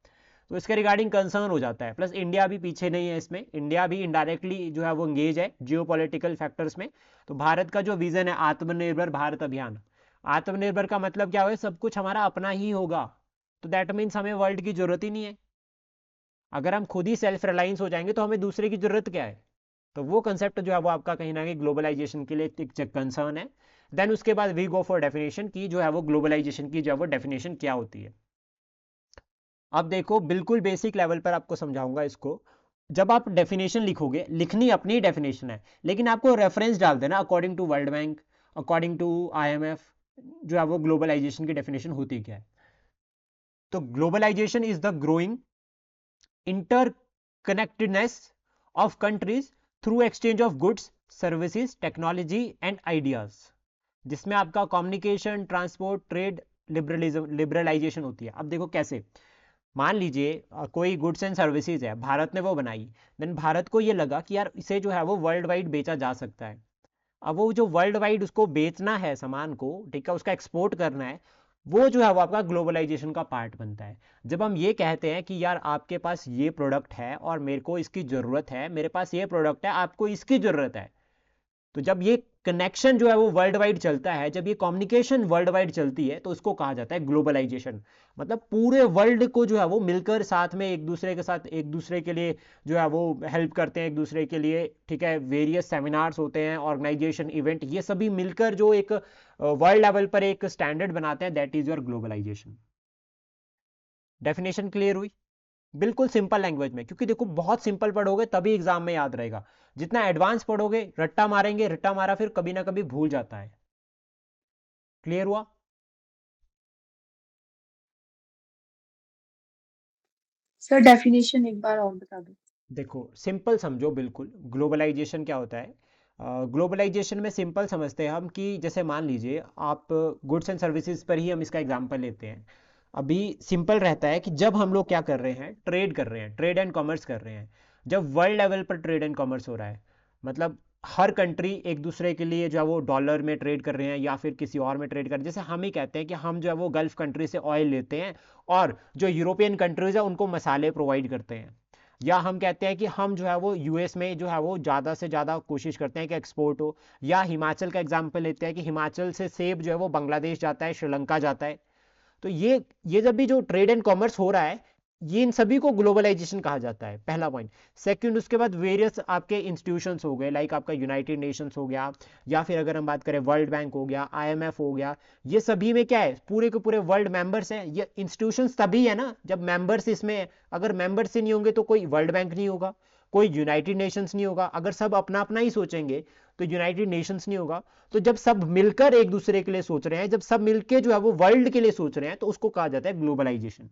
तो इसके रिगार्डिंग कंसर्न हो जाता है। प्लस इंडिया भी पीछे नहीं है इसमें, इंडिया भी इनडायरेक्टली जो है वो एंगेज है जियोपॉलिटिकल फैक्टर्स में। तो भारत का जो विजन है आत्मनिर्भर भारत अभियान, आत्मनिर्भर का मतलब क्या हो, सब कुछ हमारा अपना ही होगा, तो दैट मीन्स हमें वर्ल्ड की जरूरत ही नहीं है। अगर हम खुद ही सेल्फ रिलायंस हो जाएंगे तो हमें दूसरे की जरूरत क्या है। तो वो कंसेप्ट जो है वो आपका कहीं ना कहीं ग्लोबलाइजेशन के लिए एक कंसर्न है। देन उसके बाद वी गो फॉर डेफिनेशन की जो है वो ग्लोबलाइजेशन की जो है वो डेफिनेशन क्या होती है। अब देखो बिल्कुल बेसिक लेवल पर आपको समझाऊंगा इसको। जब आप डेफिनेशन लिखोगे, लिखनी अपनी डेफिनेशन है, लेकिन आपको रेफरेंस डाल देना according to World Bank, according to IMF, जो है वो ग्लोबलाइजेशन की डेफिनेशन होती क्या है। तो globalisation is the growing interconnectedness of countries through exchange of goods, services, technology and ideas, जिसमें आपका कम्युनिकेशन, ट्रांसपोर्ट, ट्रेड, लिबरलाइजेशन होती है। अब देखो कैसे, मान लीजिए कोई गुड्स एंड सर्विसेज है, भारत ने वो बनाई, देन भारत को ये लगा कि यार इसे जो है वो वर्ल्ड वाइड बेचा जा सकता है। अब वो जो वर्ल्ड वाइड उसको बेचना है सामान को, ठीक है, उसका एक्सपोर्ट करना है, वो जो है वो आपका ग्लोबलाइजेशन का पार्ट बनता है। जब हम ये कहते हैं कि यार आपके पास ये प्रोडक्ट है और मेरे को इसकी ज़रूरत है, मेरे पास ये प्रोडक्ट है, आपको इसकी ज़रूरत है, तो जब ये कनेक्शन जो है वो वर्ल्ड वाइड चलता है, जब ये कम्युनिकेशन वर्ल्ड वाइड चलती है, तो उसको कहा जाता है ग्लोबलाइजेशन। मतलब पूरे वर्ल्ड को जो है वो मिलकर साथ में एक दूसरे के साथ, एक दूसरे के लिए जो है वो हेल्प करते हैं एक दूसरे के लिए, ठीक है, वेरियस सेमिनार्स होते हैं, ऑर्गेनाइजेशन, इवेंट, ये सभी मिलकर जो एक वर्ल्ड लेवल पर एक स्टैंडर्ड बनाते हैं, that is your globalisation. Definition clear हुई? बिल्कुल सिंपल लैंग्वेज में, क्योंकि देखो बहुत सिंपल पढ़ोगे तभी एग्जाम में याद रहेगा, जितना एडवांस पढ़ोगे रट्टा मारेंगे, रट्टा मारा फिर कभी ना कभी भूल जाता है। क्लियर हुआ? सर डेफिनेशन एक बार और बता दो। देखो सिंपल समझो, बिल्कुल ग्लोबलाइजेशन क्या होता है। ग्लोबलाइजेशन में सिंपल समझते हैं हम कि जैसे मान लीजिए आप गुड्स एंड सर्विसेज पर ही हम इसका एग्जांपल लेते हैं। अभी सिंपल रहता है कि जब हम लोग क्या कर रहे हैं, ट्रेड कर रहे हैं, ट्रेड एंड कॉमर्स कर रहे हैं, जब वर्ल्ड लेवल पर ट्रेड एंड कॉमर्स हो रहा है, मतलब हर कंट्री एक दूसरे के लिए जो है वो डॉलर में ट्रेड कर रहे हैं या फिर किसी और में ट्रेड कर रहे हैं। जैसे हम ही कहते हैं कि हम जो है वो गल्फ कंट्री से ऑयल लेते हैं और जो यूरोपियन कंट्रीज है उनको मसाले प्रोवाइड करते हैं, या हम कहते हैं कि हम जो है वो यूएस में जो है वो ज़्यादा से ज़्यादा कोशिश करते हैं कि एक्सपोर्ट हो, या हिमाचल का एग्जाम्पल लेते हैं कि हिमाचल से सेब जो है वो बांग्लादेश जाता है, श्रीलंका जाता है। तो ये जब भी जो ट्रेड एंड कॉमर्स हो रहा है, ये इन सभी को ग्लोबलाइजेशन कहा जाता है, पहला पॉइंट। सेकंड, उसके बाद वेरियस आपके इंस्टीट्यूशंस हो गए, लाइक आपका यूनाइटेड नेशंस हो गया, या फिर अगर हम बात करें वर्ल्ड बैंक हो गया, IMF हो गया, ये सभी में क्या है, पूरे के पूरे वर्ल्ड मेंबर्स हैं। ये इंस्टीट्यूशंस तभी है ना जब मेंबर्स इसमें है। अगर मेंबर्स ही नहीं होंगे तो कोई वर्ल्ड बैंक नहीं होगा, कोई यूनाइटेड नेशंस नहीं होगा। अगर सब अपना अपना ही सोचेंगे तो यूनाइटेड नेशंस नहीं होगा। तो जब सब मिलकर एक दूसरे के लिए सोच रहे हैं, जब सब मिलकर जो है वो वर्ल्ड के लिए सोच रहे हैं, तो उसको कहा जाता है ग्लोबलाइजेशन।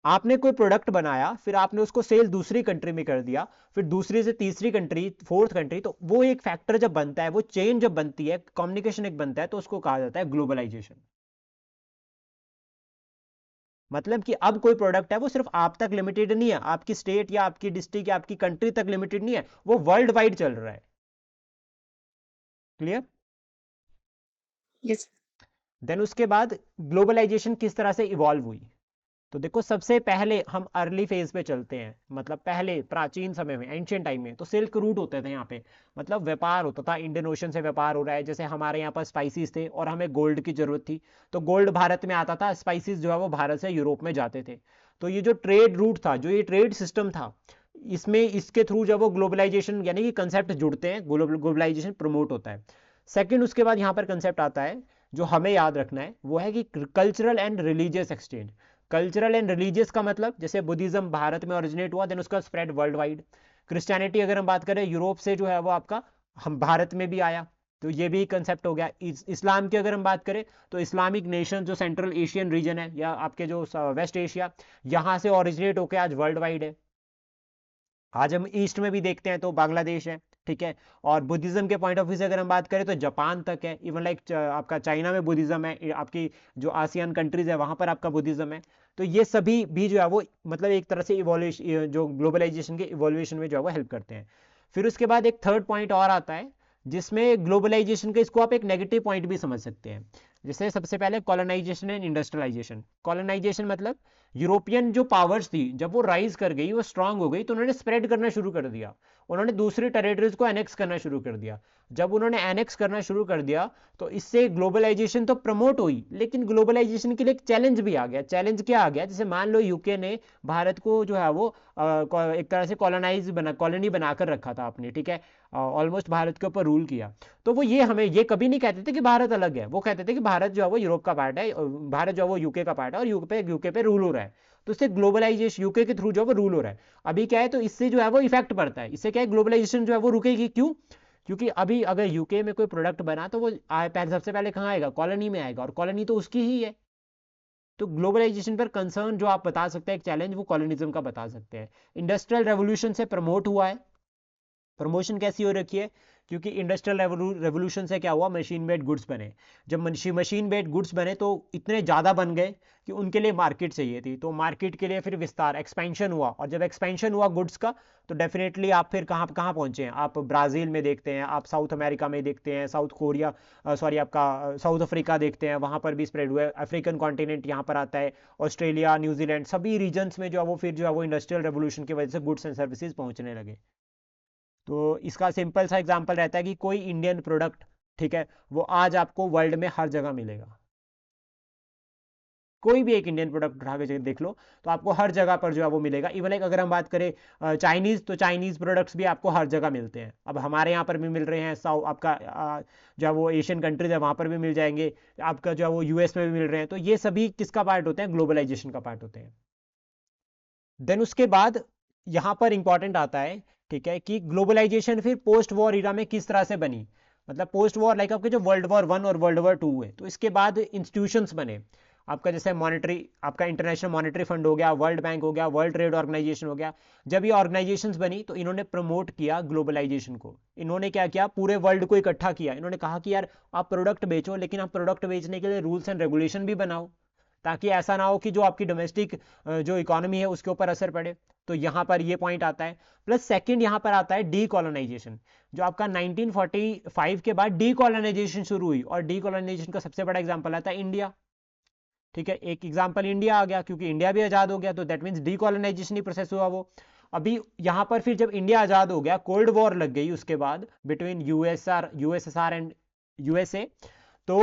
आपने कोई प्रोडक्ट बनाया, फिर आपने उसको सेल दूसरी कंट्री में कर दिया, फिर दूसरी से तीसरी कंट्री, फोर्थ कंट्री, तो वो एक फैक्टर जब बनता है, वो चेन जब बनती है, कम्युनिकेशन एक बनता है, तो उसको कहा जाता है ग्लोबलाइजेशन। मतलब कि अब कोई प्रोडक्ट है वो सिर्फ आप तक लिमिटेड नहीं है, आपकी स्टेट या आपकी डिस्ट्रिक्ट या आपकी कंट्री तक लिमिटेड नहीं है, वो वर्ल्ड वाइड चल रहा है। क्लियर? यस। देन उसके बाद ग्लोबलाइजेशन किस तरह से इवॉल्व हुई, तो देखो सबसे पहले हम अर्ली फेज पे चलते हैं, मतलब पहले प्राचीन समय में, एंशियंट टाइम में, तो सिल्क रूट होते थे यहाँ पे, मतलब व्यापार होता था, इंडियन ओशन से व्यापार हो रहा है। जैसे हमारे यहाँ पर स्पाइसेस थे और हमें गोल्ड की जरूरत थी, तो गोल्ड भारत में आता था, स्पाइसेस जो है वो भारत से यूरोप में जाते थे। तो ये जो ट्रेड रूट था, जो ये ट्रेड सिस्टम था, इसमें इसके थ्रू जब वो ग्लोबलाइजेशन यानी कि कंसेप्ट जुड़ते हैं, ग्लोबलाइजेशन प्रमोट होता है। सेकंड, उसके बाद यहाँ पर कंसेप्ट आता है जो हमें याद रखना है, वो है कि cultural and religious exchange. Cultural and religious का मतलब, जैसे बुद्धिज्म भारत में ओरिजिनेट हुआ, देन उसका स्प्रेड वर्ल्ड वाइड। क्रिश्चियनिटी अगर हम बात करें, यूरोप से जो है वो आपका हम भारत में भी आया, तो ये भी कंसेप्ट हो गया। इस्लाम की अगर हम बात करें, तो इस्लामिक नेशन जो सेंट्रल एशियन रीजन है, या आपके जो वेस्ट एशिया, यहाँ से ओरिजिनेट होकर आज वर्ल्ड वाइड है। आज हम ईस्ट में भी देखते हैं तो बांग्लादेश है, ठीक है। और बुद्धिज्म के पॉइंट ऑफ व्यू से अगर हम बात करें तो जापान तक है, इवन लाइक आपका चाइना में बुद्धिज्म है, आपकी जो आसियान कंट्रीज है वहां पर आपका बुद्धिज्म है। तो ये सभी भी जो है वो मतलब एक तरह से इवोल्यूशन, जो ग्लोबलाइजेशन के इवोल्यूशन में जो है वो हेल्प करते हैं। फिर उसके बाद एक थर्ड पॉइंट और आता है, जिसमें ग्लोबलाइजेशन का इसको आप एक नेगेटिव पॉइंट भी समझ सकते हैं। जैसे सबसे पहले कॉलोनाइजेशन एंड इंडस्ट्रियलाइजेशन। कॉलोनाइजेशन मतलब यूरोपियन जो पावर्स थी, जब वो राइज कर गई, वो स्ट्रांग हो गई, तो उन्होंने स्प्रेड करना शुरू कर दिया, उन्होंने दूसरी टेरिटरीज को एनेक्स करना शुरू कर दिया। जब उन्होंने एनेक्स करना शुरू कर दिया, तो इससे ग्लोबलाइजेशन तो प्रमोट हुई, लेकिन ग्लोबलाइजेशन के लिए एक चैलेंज भी आ गया। चैलेंज क्या आ गया? जैसे मान लो यूके ने भारत को जो है वो एक तरह से कॉलोनी बनाकर रखा था अपनी, ठीक है, ऑलमोस्ट भारत के ऊपर रूल किया। तो वो ये हमें ये कभी नहीं कहते थे कि भारत अलग है, वो कहते थे कि भारत जो है वो यूरोप का पार्ट है, भारत जो है वो यूके का पार्ट है, और यूके पे रूल हो रहा है। तो इससे ग्लोबलाइजेशन यूके के थ्रू जो है वो रूल हो रहा है। अभी क्या है, तो इससे जो है वो इफेक्ट पड़ता है, इससे क्या है, ग्लोबलाइजेशन जो है वो रुकेगी। क्यों? क्योंकि अभी अगर यूके में कोई प्रोडक्ट बना, तो वो सबसे पहले कहाँ आएगा? कॉलोनी में आएगा, और कॉलोनी तो उसकी ही है। तो ग्लोबलाइजेशन पर कंसर्न जो आप बता सकते हैं, एक चैलेंज, वो कॉलोनिज्म का बता सकते हैं। इंडस्ट्रियल रेवोल्यूशन से प्रमोट हुआ है। प्रमोशन कैसी हो रखी है? क्योंकि इंडस्ट्रियल रेवोल्यूशन से क्या हुआ, मशीन मेड गुड्स बने। जब मशीन मेड गुड्स बने तो इतने ज़्यादा बन गए कि उनके लिए मार्केट चाहिए थी, तो मार्केट के लिए फिर विस्तार, एक्सपेंशन हुआ। और जब एक्सपेंशन हुआ गुड्स का, तो डेफिनेटली आप फिर कहाँ कहाँ पहुँचे हैं? आप ब्राज़ील में देखते हैं, आप साउथ अमेरिका में देखते हैं, साउथ कोरिया, सॉरी आपका साउथ अफ्रीका देखते हैं, वहाँ पर भी स्प्रेड हुआ है। अफ्रीकन कॉन्टिनेंट यहाँ पर आता है, ऑस्ट्रेलिया, न्यूजीलैंड, सभी रीजन्स में जो है वो फिर जो है वो इंडस्ट्रियल रेवोल्यूशन की वजह से गुड्स एंड सर्विसेज पहुँचने लगे। तो इसका सिंपल सा एग्जांपल रहता है कि कोई इंडियन प्रोडक्ट, ठीक है, वो आज आपको वर्ल्ड में हर जगह मिलेगा। कोई भी एक इंडियन प्रोडक्ट उठा के देख लो, तो आपको हर जगह पर जो है वो मिलेगा। इवन लाइक अगर हम बात करें चाइनीज, तो चाइनीज प्रोडक्ट्स भी आपको हर जगह मिलते हैं। अब हमारे यहाँ पर भी मिल रहे हैं, आपका जो है वो एशियन कंट्रीज है वहाँ पर भी मिल जाएंगे, आपका जो है वो यूएस में भी मिल रहे हैं। तो ये सभी किसका पार्ट होते हैं? ग्लोबलाइजेशन का पार्ट होते हैं। देन उसके बाद यहाँ पर इंपॉर्टेंट आता है, ठीक है, कि ग्लोबलाइजेशन फिर पोस्ट वॉर इरा में किस तरह से बनी। मतलब पोस्ट वॉर लाइक आपके जो वर्ल्ड वॉर 1 और वर्ल्ड वॉर 2 है, तो इसके बाद इंस्टीट्यूशंस बने आपका, जैसे मॉनेटरी, आपका इंटरनेशनल मॉनेटरी फंड हो गया, वर्ल्ड बैंक हो गया, वर्ल्ड ट्रेड ऑर्गेनाइजेशन हो गया। जब ये ऑर्गेनाइजेशंस बनी, तो इन्होंने प्रमोट किया ग्लोबलाइजेशन को। इन्होंने क्या किया? पूरे वर्ल्ड को इकट्ठा किया। इन्होंने कहा कि यार आप प्रोडक्ट बेचो, लेकिन आप प्रोडक्ट बेचने के लिए रूल्स एंड रेगुलेशन भी बनाओ, ताकि ऐसा ना हो कि जो आपकी डोमेस्टिक जो इकोनॉमी है उसके ऊपर असर पड़े। तो यहाँ पर ये पॉइंट आता है। प्लस सेकंड यहाँ पर आता है डीकोलोनाइजेशन, जो आपका 1945 के बाद डीकोलोनाइजेशन शुरू हुई। और डीकोलोनाइजेशन का सबसे बड़ा एग्जांपल आता है इंडिया, ठीक है, एक एग्जांपल इंडिया आ गया, क्योंकि इंडिया भी आजाद हो गया, तो that means decolonisation he process हुआ वो। अभी यहाँ पर फिर जब इंडिया आजाद हो गया, कोल्ड वॉर लग गई उसके बाद बिटवीन यूएसएसआर एंड यूएसए। तो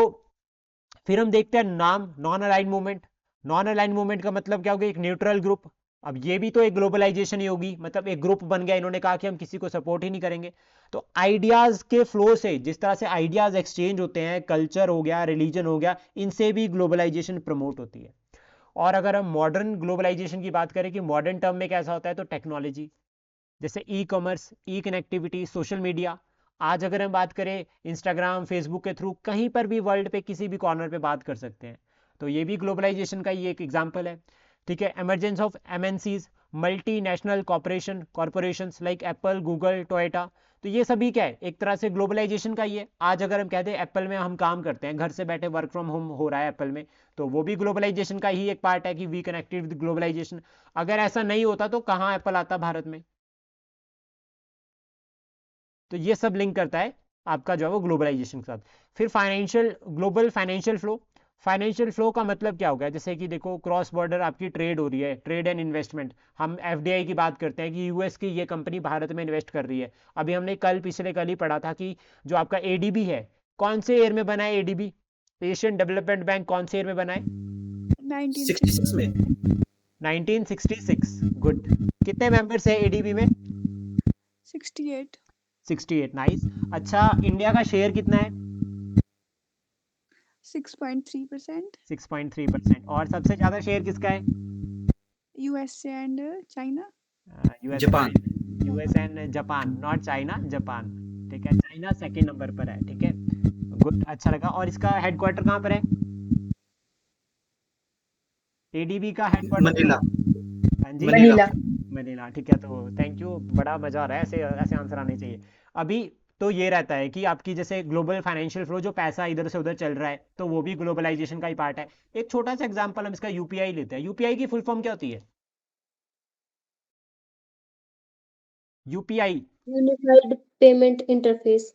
फिर हम देखते हैं नाम, non aligned movement. Non aligned movement का मतलब क्या हो गया? एक न्यूट्रल ग्रुप। अब ये भी तो एक ग्लोबलाइजेशन ही होगी, मतलब एक ग्रुप बन गया, इन्होंने कहा कि हम किसी को सपोर्ट ही नहीं करेंगे। तो आइडियाज के फ्लो से, जिस तरह से आइडियाज एक्सचेंज होते हैं, कल्चर हो गया, रिलीजन हो गया, इनसे भी ग्लोबलाइजेशन प्रमोट होती है। और अगर हम मॉडर्न ग्लोबलाइजेशन की बात करें कि मॉडर्न टर्म में कैसा होता है, तो टेक्नोलॉजी, जैसे ई कॉमर्स, ई कनेक्टिविटी, सोशल मीडिया। आज अगर हम बात करें इंस्टाग्राम, फेसबुक के थ्रू कहीं पर भी वर्ल्ड पे किसी भी कॉर्नर पे बात कर सकते हैं, तो ये भी ग्लोबलाइजेशन का ही एक एग्जांपल है, ठीक है। Emergence of MNCs, multi national corporations like Apple, Google, Toyota. तो ये सभी क्या है? एक तरह से ग्लोबलाइजेशन का ही है। आज अगर हम कहते हैं एप्पल में हम काम करते हैं, घर से बैठे वर्क फ्रॉम होम हो रहा है एप्पल में, तो वो भी ग्लोबलाइजेशन का ही एक पार्ट है कि वी कनेक्टेड विद ग्लोबलाइजेशन। अगर ऐसा नहीं होता तो कहाँ एप्पल आता भारत में? तो ये सब लिंक करता है आपका जो है वो ग्लोबलाइजेशन के साथ। फिर financial, global financial flow. Financial flow का मतलब क्या होगा? जैसे कि देखो क्रॉस बॉर्डर आपकी ट्रेड हो रही है, ट्रेड एंड इन्वेस्टमेंट। हम एफडीआई की बात करते हैं कि यूएस की ये कंपनी भारत में इन्वेस्ट कर रही है। अभी हमने पिछले कल ही पढ़ा था कि जो आपका एडीबी है, कौन से ईयर में बना है एडीबी? एशियन डेवलपमेंट बैंक कौन से ईयर में बना है? 66 में 1966। गुड। कितने मेंबर्स है एडीबी में? 68 68। नाइस। अच्छा, इंडिया का शेयर कितना है? 6.3%. 6.3%। और सबसे ज्यादा शेयर किसका है? USA and China. Japan. US and Japan, not China, Japan. ठीक है, चाइना सेकंड नंबर पर है। ठीक है, गुड, अच्छा लगा। और इसका हेडक्वार्टर कहाँ पर है? एडीबी का हेडक्वार्टर? मनीला। हाँ जी, मनीला। मनीला। ठीक है, तो थैंक यू, बड़ा मजा आ रहा है, ऐसे ऐसे आंसर आने चाहिए। अभी तो ये रहता है कि आपकी जैसे ग्लोबल फाइनेंशियल फ्लो, जो पैसा इधर से उधर चल रहा है, तो वो भी ग्लोबलाइजेशन का ही पार्ट है। एक छोटा सा एग्जांपल हम इसका यूपीआई लेते हैं। यूपीआई की फुल फॉर्म क्या होती है? यूपीआई। Unified payment interface.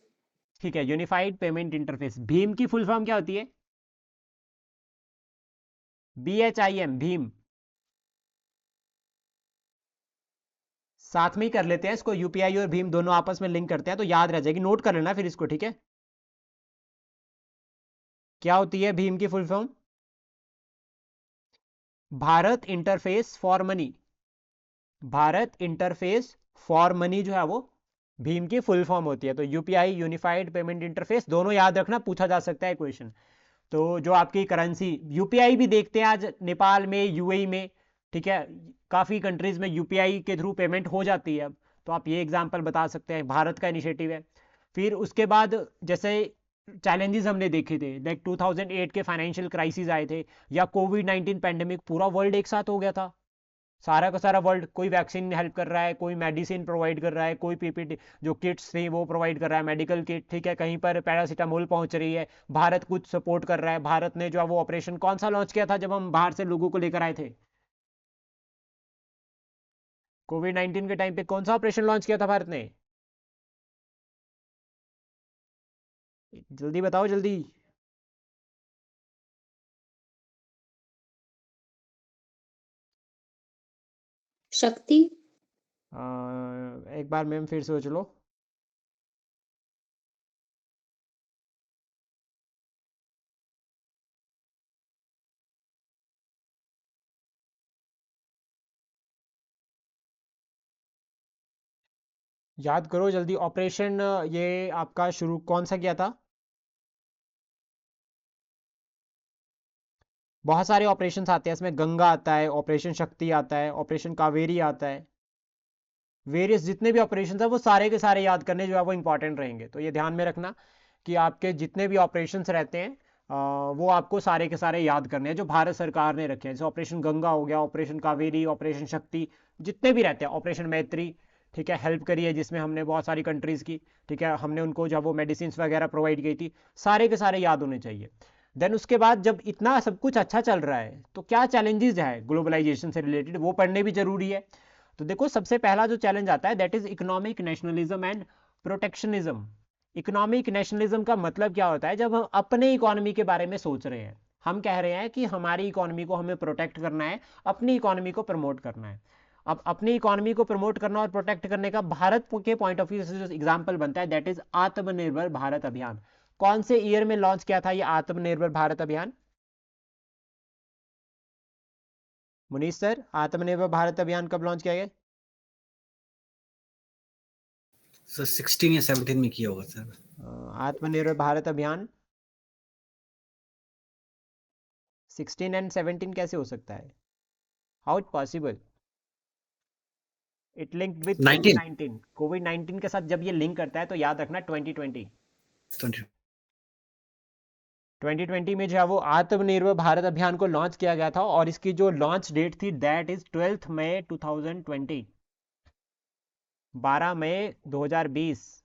ठीक है, यूनिफाइड पेमेंट इंटरफेस। भीम की फुल फॉर्म क्या होती है? BHIM, भीम। साथ में ही कर लेते हैं इसको, यूपीआई और भीम दोनों आपस में लिंक करते हैं तो याद रह जाएगी, नोट कर लेना फिर इसको। ठीक है, क्या होती है भीम की full form? Bharat interface for money. Bharat interface for money जो है वो भीम की फुल फॉर्म होती है। तो यूपीआई, यूनिफाइड पेमेंट इंटरफेस, दोनों याद रखना, पूछा जा सकता है क्वेश्चन। तो जो आपकी करेंसी, यूपीआई भी देखते हैं आज नेपाल में, यूएई में। ठीक है, काफ़ी कंट्रीज में यूपीआई के थ्रू पेमेंट हो जाती है अब। तो आप ये एग्जांपल बता सकते हैं, भारत का इनिशिएटिव है। फिर उसके बाद जैसे चैलेंजेस हमने देखे थे, लाइक 2008 के फाइनेंशियल क्राइसिस आए थे, या कोविड-19 पैंडेमिक, पूरा वर्ल्ड एक साथ हो गया था, सारा का सारा वर्ल्ड। कोई वैक्सीन हेल्प कर रहा है, कोई मेडिसिन प्रोवाइड कर रहा है, कोई पीपीटी जो किट्स थी वो प्रोवाइड कर रहा है, मेडिकल किट। ठीक है, कहीं पर पैरासीटामोल पहुंच रही है, भारत कुछ सपोर्ट कर रहा है। भारत ने जो है वो ऑपरेशन कौन सा लॉन्च किया था जब हम बाहर से लोगों को लेकर आए थे? कोविड-19 के टाइम पे कौन सा ऑपरेशन लॉन्च किया था भारत ने? जल्दी बताओ, जल्दी। शक्ति। एक बार मैम फिर सोच लो। याद करो जल्दी, ऑपरेशन ये आपका शुरू कौन सा किया था? बहुत सारे ऑपरेशन आते हैं इसमें, गंगा आता है, ऑपरेशन शक्ति आता है, ऑपरेशन कावेरी आता है। वेरियस जितने भी ऑपरेशन है वो सारे के सारे याद करने जो है वो इंपॉर्टेंट रहेंगे। तो ये ध्यान में रखना कि आपके जितने भी ऑपरेशन रहते हैं वो आपको सारे के सारे याद करने हैं जो भारत सरकार ने रखे हैं। जैसे ऑपरेशन गंगा हो गया, ऑपरेशन कावेरी, ऑपरेशन शक्ति, जितने भी रहते हैं, ऑपरेशन मैत्री। ठीक है, हेल्प करी है जिसमें हमने बहुत सारी कंट्रीज़ की। ठीक है, हमने उनको जब वो मेडिसिन वगैरह प्रोवाइड की थी, सारे के सारे याद होने चाहिए। देन उसके बाद जब इतना सब कुछ अच्छा चल रहा है तो क्या चैलेंजेस है ग्लोबलाइजेशन से रिलेटेड, वो पढ़ने भी जरूरी है। तो देखो सबसे पहला जो चैलेंज आता है that is economic nationalism and protectionism. Economic nationalism का मतलब क्या होता है? जब हम अपने इकोनॉमी के बारे में सोच रहे हैं, हम कह रहे हैं कि हमारी इकोनॉमी को हमें प्रोटेक्ट करना है, अपनी इकोनॉमी को प्रमोट करना है। अब अपनी इकोनॉमी को प्रमोट करना और प्रोटेक्ट करने का भारत के पॉइंट ऑफ व्यू से जो एग्जाम्पल बनता है दैट इज आत्मनिर्भर भारत अभियान। कौन से ईयर में लॉन्च किया था ये आत्मनिर्भर भारत अभियान? मुनीश सर, आत्मनिर्भर भारत अभियान कब लॉन्च किया गया? सर 16 या 17 में किया होगा सर। आत्मनिर्भर भारत अभियान 16 एंड 17 कैसे हो सकता है? How it possible? It linked with 19 कोविड-19 के साथ जब ये लिंक करता है तो याद रखना 2020 में जो है वो आत्मनिर्भर भारत अभियान को लॉन्च किया गया था, और इसकी जो लॉन्च डेट थी दैट इज 12 मई 2020, 12 मई 2020।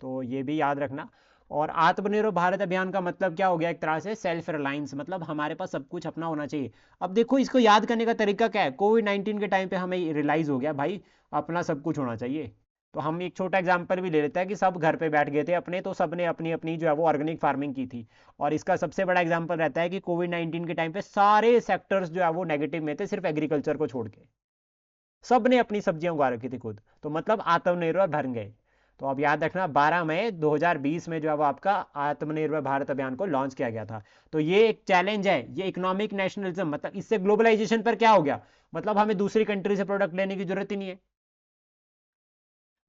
तो ये भी याद रखना। और आत्मनिर्भर भारत अभियान का मतलब क्या हो गया? एक तरह से सेल्फ रिलायंस, मतलब हमारे पास सब कुछ अपना होना चाहिए। अब देखो इसको याद करने का तरीका क्या है? कोविड-19 के टाइम पे हमें रियलाइज हो गया भाई अपना सब कुछ होना चाहिए। तो हम एक छोटा एग्जांपल भी ले लेते हैं कि सब घर पे बैठ गए थे अपने, तो सबने अपनी अपनी जो है वो ऑर्गेनिक फार्मिंग की थी। और इसका सबसे बड़ा एग्जांपल रहता है कि कोविड-19 के टाइम पे सारे सेक्टर्स जो है वो नेगेटिव में थे, सिर्फ एग्रीकल्चर को छोड़ के सब ने अपनी सब्जियां उगा रखी थी खुद, तो मतलब आत्मनिर्भर बन गए। तो अब याद रखना 12 मई 2020 में जो है वो आपका आत्मनिर्भर भारत अभियान को लॉन्च किया गया था। तो ये एक चैलेंज है, ये इकोनॉमिक नेशनलिज्म, मतलब इससे ग्लोबलाइजेशन पर क्या हो गया, मतलब हमें दूसरी कंट्री से प्रोडक्ट लेने की जरूरत ही नहीं है।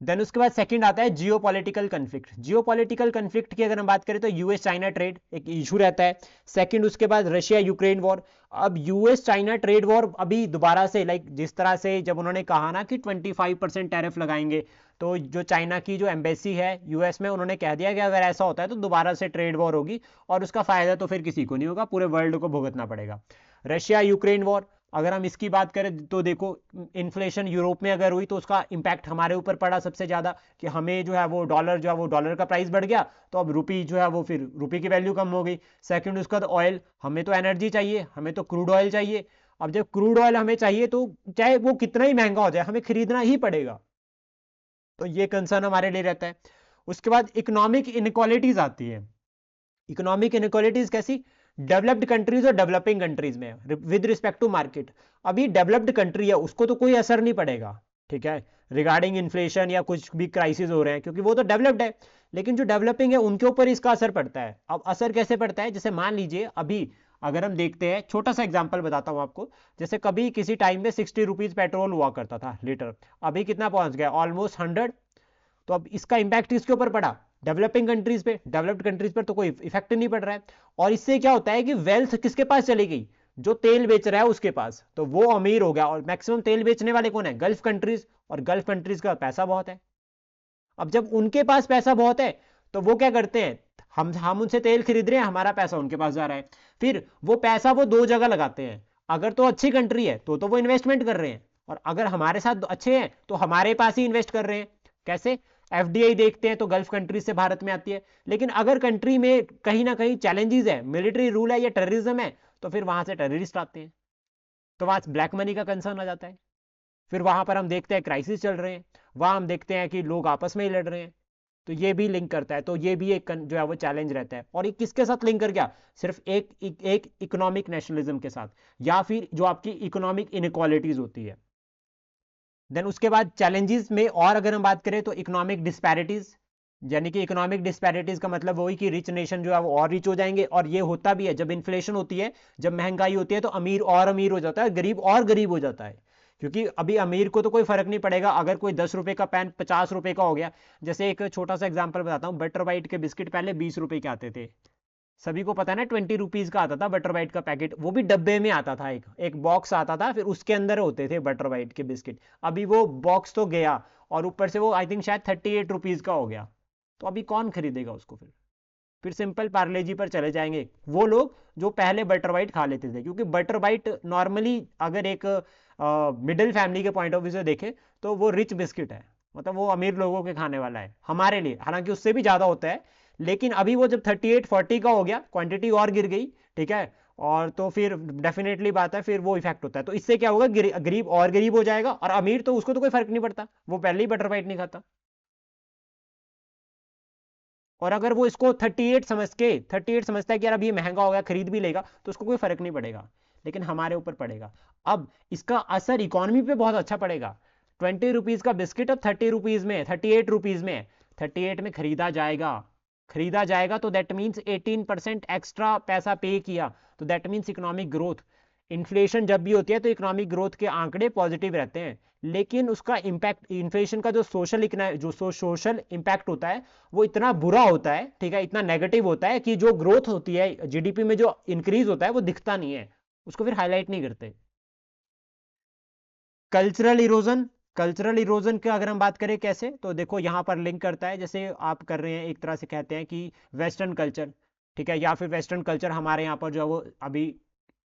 देन उसके बाद सेकंड आता है जियोपॉलिटिकल कन्फ्लिक्ट। जियोपॉलिटिकल कन्फ्लिक्ट की अगर हम बात करें तो यूएस चाइना ट्रेड एक इशू रहता है। सेकंड उसके बाद रशिया यूक्रेन वॉर। अब यूएस चाइना ट्रेड वॉर अभी दोबारा से लाइक जिस तरह से जब उन्होंने कहा ना कि 25% टैरिफ लगाएंगे, तो जो चाइना की जो एम्बेसी है यूएस में, उन्होंने कह दिया कि अगर ऐसा होता है तो दोबारा से ट्रेड वॉर होगी और उसका फायदा तो फिर किसी को नहीं होगा, पूरे वर्ल्ड को भुगतना पड़ेगा। रशिया यूक्रेन वॉर अगर हम इसकी बात करें तो देखो इन्फ्लेशन यूरोप में अगर हुई तो उसका इंपैक्ट हमारे ऊपर पड़ा सबसे ज़्यादा, कि हमें जो है वो डॉलर जो है वो डॉलर का प्राइस बढ़ गया, तो अब रुपी जो है वो फिर रुपी की वैल्यू कम हो गई। सेकंड उसका तो ऑयल, हमें तो एनर्जी चाहिए, हमें तो क्रूड ऑयल चाहिए। अब जब क्रूड ऑयल हमें चाहिए तो चाहे वो कितना ही महंगा हो जाए हमें खरीदना ही पड़ेगा, तो ये कंसर्न हमारे लिए रहता है। उसके बाद इकोनॉमिक इनक्वालिटीज आती है। इकोनॉमिक इनक्वालिटीज कैसी, डेवलप्ड कंट्रीज और डेवलपिंग कंट्रीज में विद रिस्पेक्ट टू मार्केट। अभी डेवलप्ड कंट्री है उसको तो कोई असर नहीं पड़ेगा, ठीक है, रिगार्डिंग इन्फ्लेशन या कुछ भी क्राइसिस हो रहे हैं, क्योंकि वो तो डेवलप्ड है। लेकिन जो डेवलपिंग है उनके ऊपर इसका असर पड़ता है। अब असर कैसे पड़ता है, जैसे मान लीजिए अभी अगर हम देखते हैं, छोटा सा एग्जांपल बताता हूं आपको, जैसे कभी किसी टाइम में 60 रुपीज पेट्रोल हुआ करता था लीटर, अभी कितना पहुंच गया, ऑलमोस्ट 100। तो अब इसका इंपैक्ट किसके ऊपर पड़ा, डेवलपिंग कंट्रीज पे। डेवलप्ड कंट्रीज पर तो कोई इफेक्ट नहीं पड़ रहा है। और इससे क्या होता है कि वेल्थ किसके पास चली गई, जो तेल बेच रहा है उसके पास, तो वो अमीर हो गया। और मैक्सिमम तेल बेचने वाले कौन है, गल्फ कंट्रीज, और गल्फ कंट्रीज का पैसा बहुत है। अब जब उनके पास पैसा बहुत है तो वो क्या करते हैं, हम उनसे तेल खरीद रहे हैं, हमारा पैसा उनके पास जा रहा है, फिर वो पैसा वो दो जगह लगाते हैं। अगर तो अच्छी कंट्री है तो वो इन्वेस्टमेंट कर रहे हैं, और अगर हमारे साथ अच्छे हैं तो हमारे पास ही इन्वेस्ट कर रहे हैं। कैसे, एफडीआई देखते हैं तो गल्फ कंट्री से भारत में आती है। लेकिन अगर कंट्री में कहीं ना कहीं चैलेंजेस है, मिलिट्री रूल है या टेररिज्म है, तो फिर वहां से टेररिस्ट आते हैं, तो वहां ब्लैक मनी का कंसर्न आ जाता है। फिर वहां पर हम देखते हैं क्राइसिस चल रहे हैं, वहां हम देखते हैं कि लोग आपस में ही लड़ रहे हैं, तो ये भी लिंक करता है। तो ये भी एक जो है वो चैलेंज रहता है। और ये किसके साथ लिंक कर गया, सिर्फ एक इकोनॉमिक नेशनलिज्म के साथ, या फिर जो आपकी इकोनॉमिक इनक्वालिटीज होती है। देन उसके बाद चैलेंजेस में और अगर हम बात करें तो इकोनॉमिक डिस्पैरिटीज, यानी कि इकोनॉमिक डिस्पैरिटीज का मतलब वही कि रिच नेशन जो है वो और रिच हो जाएंगे। और ये होता भी है, जब इन्फ्लेशन होती है, जब महंगाई होती है, तो अमीर और अमीर हो जाता है, गरीब और गरीब हो जाता है। क्योंकि अभी अमीर को तो कोई फर्क नहीं पड़ेगा अगर कोई 10 रुपए का पेन 50 रुपए का हो गया। जैसे एक छोटा सा एग्जांपल बताता हूँ, बटर बाइट के बिस्किट पहले 20 रुपए के आते थे, सभी को पता है ना, 20 रुपीज का आता था बटर बाइट का पैकेट, वो भी डब्बे में आता था, एक बॉक्स आता था, फिर उसके अंदर होते थे बटर बाइट के बिस्किट। अभी वो बॉक्स तो गया और ऊपर से वो आई थिंक शायद 38 रुपीज का हो गया, तो अभी कौन खरीदेगा उसको। फिर सिंपल पार्ले जी पर चले जाएंगे वो लोग जो पहले बटर बाइट खा लेते थे, क्योंकि बटर बाइट नॉर्मली अगर एक मिडिल फैमिली के पॉइंट ऑफ व्यू से देखे तो वो रिच बिस्किट है, मतलब वो अमीर लोगों के खाने वाला है हमारे लिए, हालांकि उससे भी ज़्यादा होता है। लेकिन अभी वो जब 38-40 का हो गया, क्वांटिटी और गिर गई, ठीक है, और तो फिर डेफिनेटली बात है, फिर वो इफेक्ट होता है। तो इससे क्या होगा, गरीब और गरीब हो जाएगा, और अमीर तो उसको तो कोई फर्क नहीं पड़ता, वो पहले ही बटर बाइट नहीं खाता। और अगर वो इसको 38 समझता है कि यार अब ये महंगा हो गया, खरीद भी लेगा, तो उसको कोई फर्क नहीं पड़ेगा। लेकिन हमारे ऊपर पड़ेगा। अब इसका असर इकोनॉमी पे बहुत अच्छा पड़ेगा। 20 रुपीज का बिस्किट अब 30 रुपीज में, 38 रुपीज में, 38 में खरीदा जाएगा, तो दैट मीन्स 18% एक्स्ट्रा पैसा पे किया, तो that means economic growth. Inflation जब भी होती है तो इकोनॉमिक ग्रोथ के आंकड़े पॉजिटिव रहते हैं, लेकिन उसका इंपैक्ट, इन्फ्लेशन का जो सोशल इंपैक्ट होता है वो इतना बुरा होता है, ठीक है, इतना नेगेटिव होता है कि जो ग्रोथ होती है जीडीपी में, जो इंक्रीज होता है वो दिखता नहीं है, उसको फिर हाईलाइट नहीं करते। कल्चरल इरोजन की अगर हम बात करें कैसे, तो देखो यहां पर लिंक करता है, जैसे आप कर रहे हैं एक तरह से कहते हैं कि वेस्टर्न कल्चर, ठीक है, या फिर वेस्टर्न कल्चर हमारे यहाँ पर जो वो अभी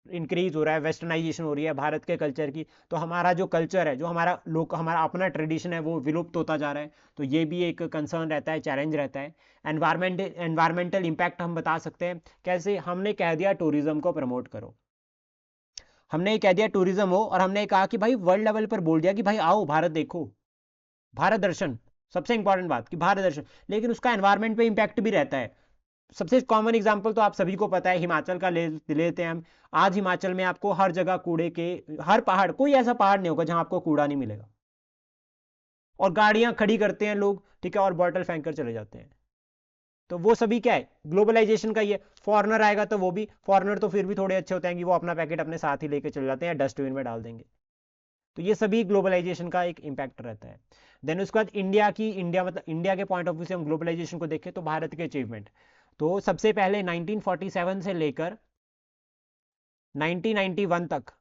इंक्रीज हो रहा है, वेस्टर्नाइजेशन हो रही है भारत के कल्चर की, तो हमारा जो कल्चर है, जो हमारा अपना ट्रेडिशन है, वो विलुप्त होता जा रहा है। तो ये भी एक कंसर्न रहता है, चैलेंज रहता है। एनवायरमेंटल इंपैक्ट हम बता सकते हैं कैसे, हमने कह दिया टूरिज्म को प्रमोट करो, हमने कह दिया टूरिज्म हो, और हमने कहा कि भाई वर्ल्ड लेवल पर बोल दिया कि भाई आओ भारत देखो, भारत दर्शन, सबसे इंपॉर्टेंट बात कि भारत दर्शन, लेकिन उसका एनवायरमेंट पे इंपैक्ट भी रहता है। सबसे कॉमन एग्जांपल तो आप सभी को पता है, हिमाचल का लेते हैं हम। आज हिमाचल में आपको हर जगह कूड़े के, हर पहाड़, कोई ऐसा पहाड़ नहीं होगा जहां आपको कूड़ा नहीं मिलेगा, और गाड़ियां खड़ी करते हैं लोग, ठीक है, और बॉटल फेंक कर चले जाते हैं। तो वो सभी क्या है, ग्लोबलाइजेशन का ही है। फॉरनर आएगा तो वो भी, फॉरनर तो फिर भी थोड़े अच्छे होते हैं कि वो अपना पैकेट अपने साथ ही लेके चले जाते हैं, डस्टबिन में डाल देंगे। तो ये सभी ग्लोबलाइजेशन का एक इंपैक्ट रहता है। देन उसके बाद इंडिया मतलब इंडिया के पॉइंट ऑफ व्यू से हम ग्लोबलाइजेशन को देखें तो भारत के अचीवमेंट, तो सबसे पहले 1947 से लेकर 1991 तक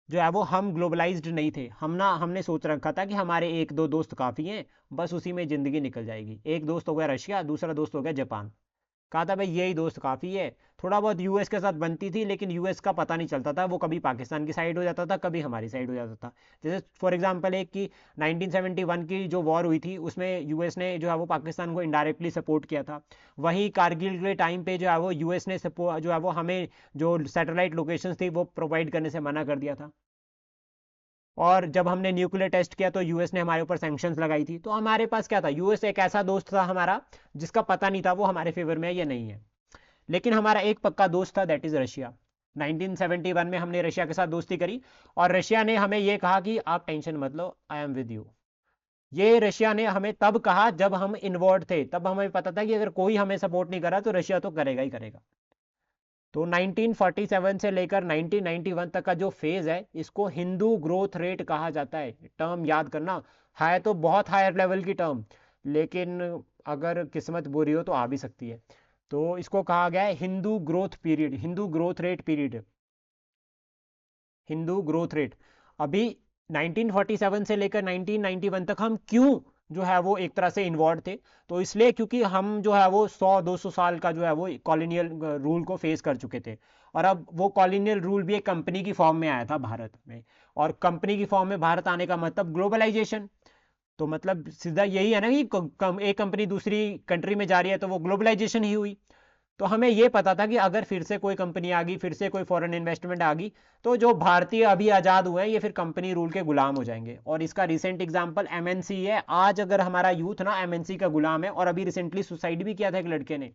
जो है वो हम ग्लोबलाइज्ड नहीं थे। हमने सोच रखा था कि हमारे एक दो दोस्त काफ़ी हैं, बस उसी में ज़िंदगी निकल जाएगी। एक दोस्त हो गया रशिया, दूसरा दोस्त हो गया जापान। कहा था भाई यही दोस्त काफ़ी है। थोड़ा बहुत यूएस के साथ बनती थी, लेकिन यूएस का पता नहीं चलता था, वो कभी पाकिस्तान की साइड हो जाता था, कभी हमारी साइड हो जाता था। जैसे फॉर एग्जांपल एक कि 1971 की जो वॉर हुई थी उसमें यूएस ने जो है वो पाकिस्तान को इनडायरेक्टली सपोर्ट किया था। वहीं कारगिल के टाइम पे जो है वो यूएस ने जो है वो हमें जो सैटेलाइट लोकेशंस थी वो प्रोवाइड करने से मना कर दिया था। और जब हमने न्यूक्लियर टेस्ट किया तो यूएस ने हमारे ऊपर सैंक्शंस लगाई थी। तो हमारे पास क्या था, यूएस एक ऐसा दोस्त था हमारा जिसका पता नहीं था वो हमारे फेवर में है या नहीं है। लेकिन हमारा एक पक्का दोस्त था, दैट इज रशिया। 1971 में हमने रशिया के साथ दोस्ती करी, और रशिया ने हमें ये कहा कि आप टेंशन मत लो, आई एम विद यू। ये रशिया ने हमें तब कहा जब हम इन्वॉल्व थे, तब हमें पता था कि अगर कोई हमें सपोर्ट नहीं करा तो रशिया तो करेगा ही करेगा। तो 1947 से लेकर 1991 तक का जो फेज है इसको हिंदू ग्रोथ रेट कहा जाता है। टर्म याद करना, है तो बहुत हायर लेवल की टर्म, लेकिन अगर किस्मत बुरी हो तो आ भी सकती है। तो इसको कहा गया है Hindu growth period, Hindu growth rate period, Hindu growth rate. अभी 1947 से लेकर 1991 तक हम क्यों जो है वो एक तरह से इन्वॉल्व थे, तो इसलिए क्योंकि हम जो है वो 100-200 साल का जो है वो कॉलोनियल रूल को फेस कर चुके थे। और अब वो कॉलोनियल रूल भी एक कंपनी की फॉर्म में आया था भारत में, और कंपनी की फॉर्म में भारत आने का मतलब ग्लोबलाइजेशन। तो मतलब सीधा यही है ना कि एक कंपनी दूसरी कंट्री में जा रही है तो वो ग्लोबलाइजेशन ही हुई। तो हमें ये पता था कि अगर फिर से कोई कंपनी आ गई, फिर से कोई फॉरेन इन्वेस्टमेंट आ गई, तो जो भारतीय अभी आज़ाद हुए हैं ये फिर कंपनी रूल के गुलाम हो जाएंगे। और इसका रिसेंट एग्जांपल एमएनसी है। आज अगर हमारा यूथ ना एमएनसी का गुलाम है, और अभी रिसेंटली सुसाइड भी किया था एक लड़के ने।